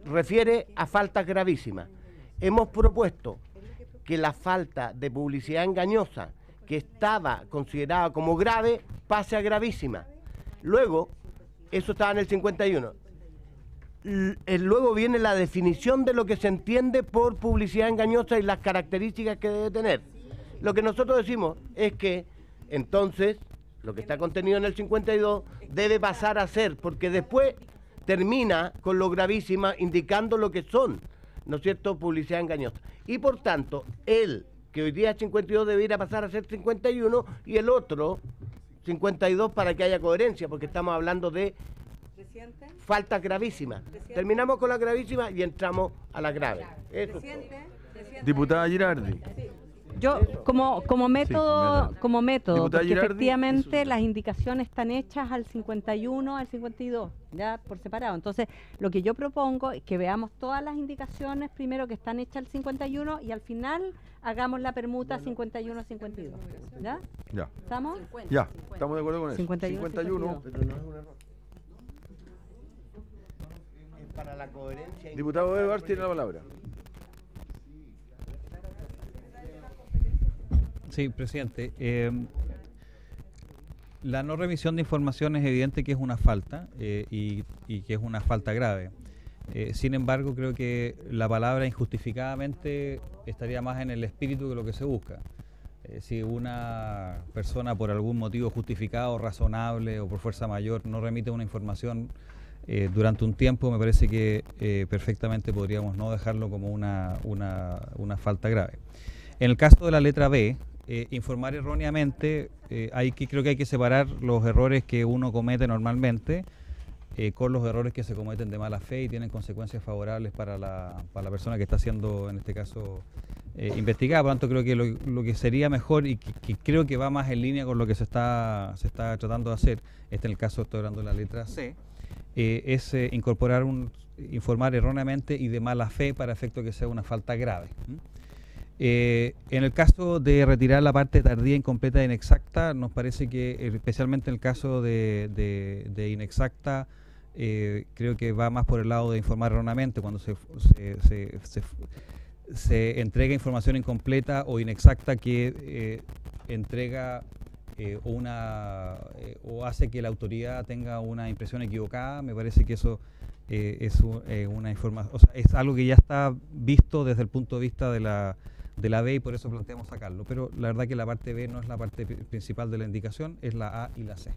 refiere a faltas gravísimas. Hemos propuesto que la falta de publicidad engañosa que estaba considerada como grave pase a gravísima. Luego, eso estaba en el 51. Luego viene la definición de lo que se entiende por publicidad engañosa y las características que debe tener. Lo que nosotros decimos es que entonces lo que está contenido en el 52 debe pasar a ser, porque después termina con lo gravísima indicando lo que son, ¿no es cierto?, publicidad engañosa. Y por tanto, el que hoy día es 52 debería pasar a ser 51 y el otro 52 para que haya coherencia, porque estamos hablando de faltas gravísimas. Terminamos con la gravísima y entramos a la grave. Eso es todo. Diputada Girardi. Yo, como método, Diputada porque Girardi, efectivamente las indicaciones están hechas al 51, al 52, ya por separado. Entonces, lo que yo propongo es que veamos todas las indicaciones primero que están hechas al 51 y al final hagamos la permuta 51-52. ¿Ya? Ya. ¿Estamos? Ya, estamos de acuerdo con eso. 51. Pero no es un error. Es para la coherencia. Diputado Edwards tiene la palabra. Sí, presidente. La no remisión de información es evidente que es una falta y que es una falta grave. Sin embargo, creo que la palabra injustificadamente estaría más en el espíritu que lo que se busca. Si una persona por algún motivo justificado, razonable o por fuerza mayor no remite una información durante un tiempo, me parece que perfectamente podríamos no dejarlo como una falta grave. En el caso de la letra B, informar erróneamente, creo que hay que separar los errores que uno comete normalmente con los errores que se cometen de mala fe y tienen consecuencias favorables para la persona que está siendo, en este caso, investigada. Por lo tanto, creo que lo que sería mejor y que creo que va más en línea con lo que se está tratando de hacer, en el caso, estoy hablando de la letra C, es incorporar informar erróneamente y de mala fe para efecto que sea una falta grave. En el caso de retirar la parte tardía, incompleta e inexacta, nos parece que especialmente en el caso de inexacta, creo que va más por el lado de informar erróneamente cuando se entrega información incompleta o inexacta que entrega o hace que la autoridad tenga una impresión equivocada. Me parece que eso es una información, o sea, es algo que ya está visto desde el punto de vista de la B y por eso planteamos sacarlo, pero la verdad que la parte B no es la parte principal de la indicación, es la A y la C.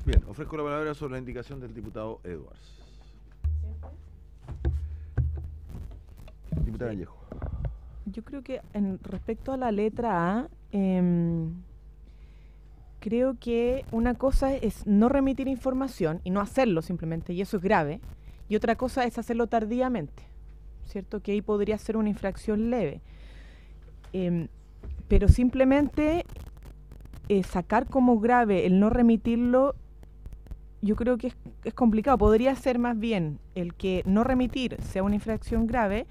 Bien, ofrezco la palabra sobre la indicación del diputado Edwards. Diputada Vallejo. Yo creo que respecto a la letra A, creo que una cosa es no remitir información y no hacerlo simplemente, y eso es grave, y otra cosa es hacerlo tardíamente, ¿cierto? Que ahí podría ser una infracción leve. Pero simplemente sacar como grave el no remitirlo, yo creo que es complicado. Podría ser más bien el que no remitir sea una infracción grave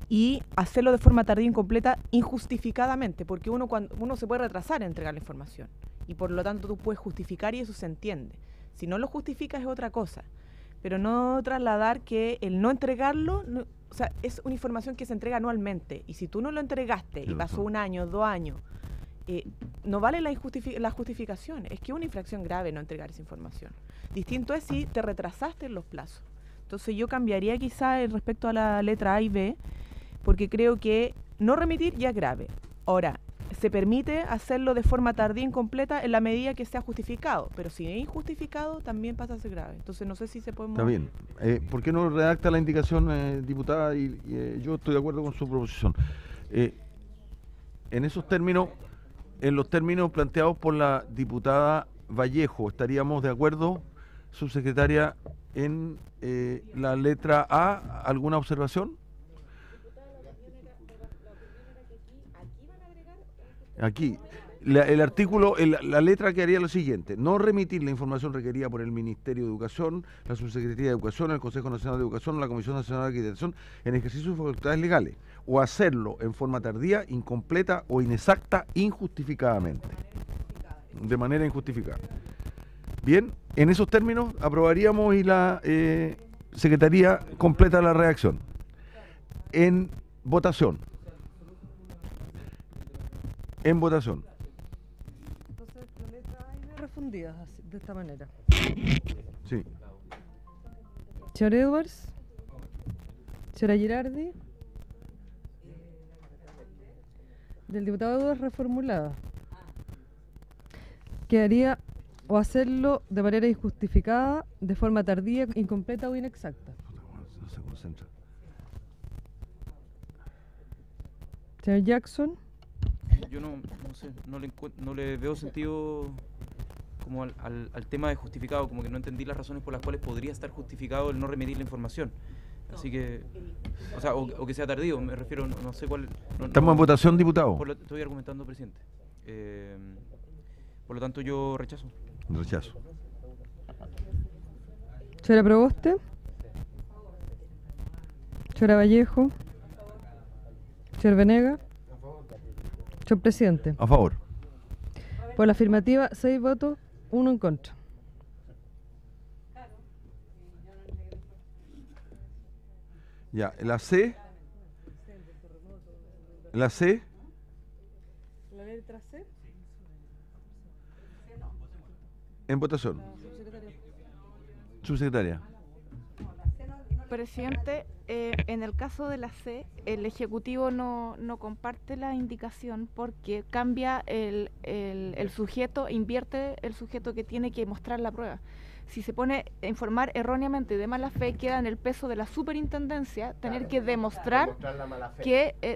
y hacerlo de forma tardía, incompleta, injustificadamente, porque uno se puede retrasar en entregar la información y por lo tanto tú puedes justificar y eso se entiende. Si no lo justificas es otra cosa, pero no trasladar que el no entregarlo, o sea, es una información que se entrega anualmente y si tú no lo entregaste y pasó 1 año, 2 años, no vale la justificación. Es que es una infracción grave no entregar esa información. Distinto es si te retrasaste en los plazos. Entonces yo cambiaría quizá respecto a la letra A y B, porque creo que no remitir ya es grave. Ahora, se permite hacerlo de forma tardía, incompleta, en la medida que sea justificado, pero si es injustificado también pasa a ser grave. Entonces no sé si se puede... Está bien. ¿Por qué no redacta la indicación, diputada? Yo estoy de acuerdo con su proposición. En esos términos, en los términos planteados por la diputada Vallejo, ¿estaríamos de acuerdo, subsecretaria, en la letra A? ¿Alguna observación? Aquí, el artículo, la letra que haría lo siguiente: no remitir la información requerida por el Ministerio de Educación, la Subsecretaría de Educación, el Consejo Nacional de Educación, la Comisión Nacional de Acreditación, en ejercicio de facultades legales, o hacerlo en forma tardía, incompleta o inexacta, injustificadamente. De manera injustificada. Bien, en esos términos aprobaríamos y la Secretaría completa la redacción. En votación. En votación. Entonces, la letra A y B refundidas de esta manera. Sí. Señor Edwards. Señora Girardi. Del diputado Edwards reformulada. Quedaría o hacerlo de manera injustificada, de forma tardía, incompleta o inexacta. No se concentra. Señor Jackson. Yo no sé, no le veo sentido como al tema de justificado, como que no entendí las razones por las cuales podría estar justificado el no remitir la información. Así que, o sea, o que sea tardío, me refiero, no sé cuál... Estamos en votación, diputado. Estoy argumentando, presidente. Por lo tanto, yo rechazo. Rechazo. Señora Proboste. Señora Vallejo. Señor Venega. Señor presidente. A favor. Por la afirmativa, 6 votos, 1 en contra. Ya, la C. La C. La letra C. En votación. Subsecretaria. Presidente, en el caso de la C, el Ejecutivo no comparte la indicación porque cambia el sujeto, invierte el sujeto que tiene que mostrar la prueba. Si se pone a informar erróneamente de mala fe, queda en el peso de la superintendencia tener que demostrar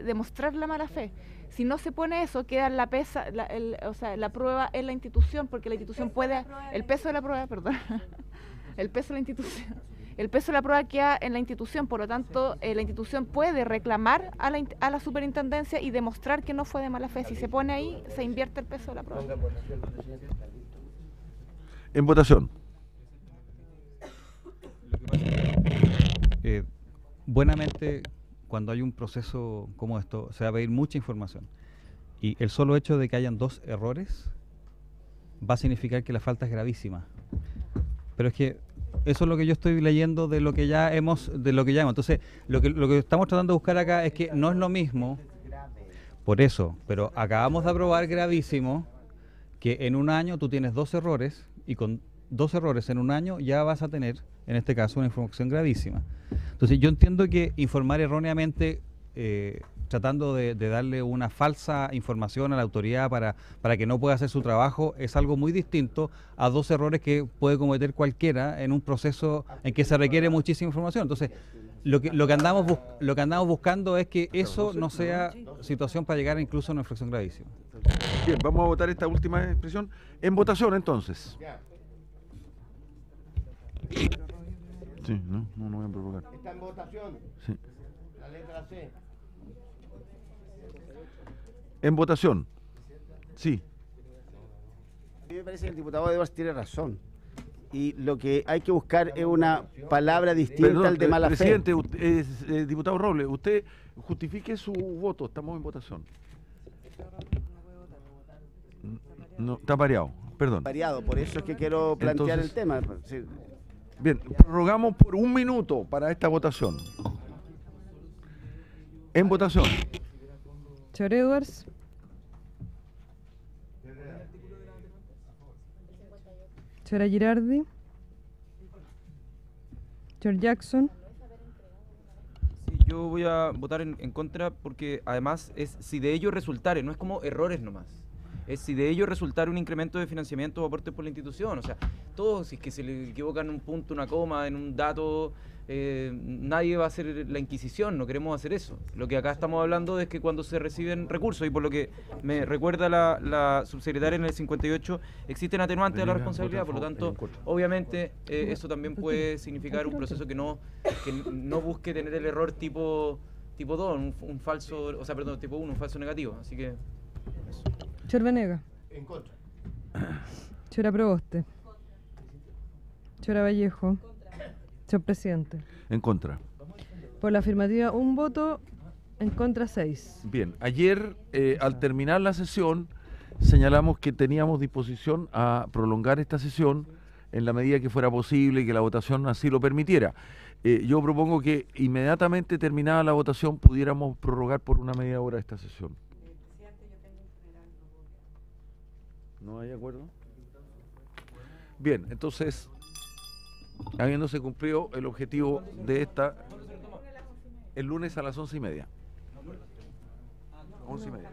demostrar la mala fe. Si no se pone eso, queda en la prueba en la institución, porque la institución puede, el peso de la prueba, perdón, El peso de la institución. El peso de la prueba queda en la institución, por lo tanto, la institución puede reclamar a la superintendencia y demostrar que no fue de mala fe. Si se pone ahí, se invierte el peso de la prueba. En votación. Buenamente, cuando hay un proceso como esto, se va a pedir mucha información. Y el solo hecho de que hayan 2 errores va a significar que la falta es gravísima. Pero es que eso es lo que yo estoy leyendo de lo que ya hemos, Entonces, lo que estamos tratando de buscar acá es que no es lo mismo, por eso, pero acabamos de aprobar gravísimo que en un año tú tienes 2 errores y con 2 errores en un año ya vas a tener, en este caso, una información gravísima. Entonces, yo entiendo que informar erróneamente, tratando de darle una falsa información a la autoridad para que no pueda hacer su trabajo, es algo muy distinto a 2 errores que puede cometer cualquiera en un proceso en que se requiere muchísima información. Entonces, lo que andamos buscando es que eso no sea situación para llegar incluso a una infracción gravísima. Bien, vamos a votar esta última expresión. En votación, entonces. Sí, no voy a provocar. Está en votación. Sí. La letra C. En votación. Sí. A mí me parece que el diputado Edwards tiene razón. Y lo que hay que buscar es una palabra distinta Perdón, al de mala presidente, fe. diputado Robles, usted justifique su voto. Estamos en votación. No, está pareado. Perdón. Variado, por eso es que quiero plantear Entonces, el tema. Sí. Bien, prorrogamos por 1 minuto para esta votación. En votación. Señor Edwards. Señora Girardi. Señor Jackson. Sí, yo voy a votar en contra porque además es si de ello resultare, no es como errores nomás. Es si de ello resultare un incremento de financiamiento o aportes por la institución. O sea, todos, si es que se le equivocan un punto, una coma, en un dato, nadie va a hacer la inquisición, no queremos hacer eso. Lo que acá estamos hablando es que cuando se reciben recursos, y por lo que me recuerda la subsecretaria en el 58, existen atenuantes de la responsabilidad, por lo tanto, obviamente, eso también puede significar un proceso que no busque tener el error tipo 2, un falso, o sea, perdón, tipo 1, un falso negativo. Así que eso. Señor Venega. En contra. Señora Proboste. Señora Vallejo. Señor Presidente. En contra. Por la afirmativa, 1 voto. En contra, 6. Bien, ayer al terminar la sesión señalamos que teníamos disposición a prolongar esta sesión en la medida que fuera posible y que la votación así lo permitiera. Yo propongo que inmediatamente terminada la votación pudiéramos prorrogar por 1 media hora esta sesión. ¿No hay acuerdo? Bien, entonces, habiéndose cumplido el objetivo de esta, el lunes a las 11:30. 11:30.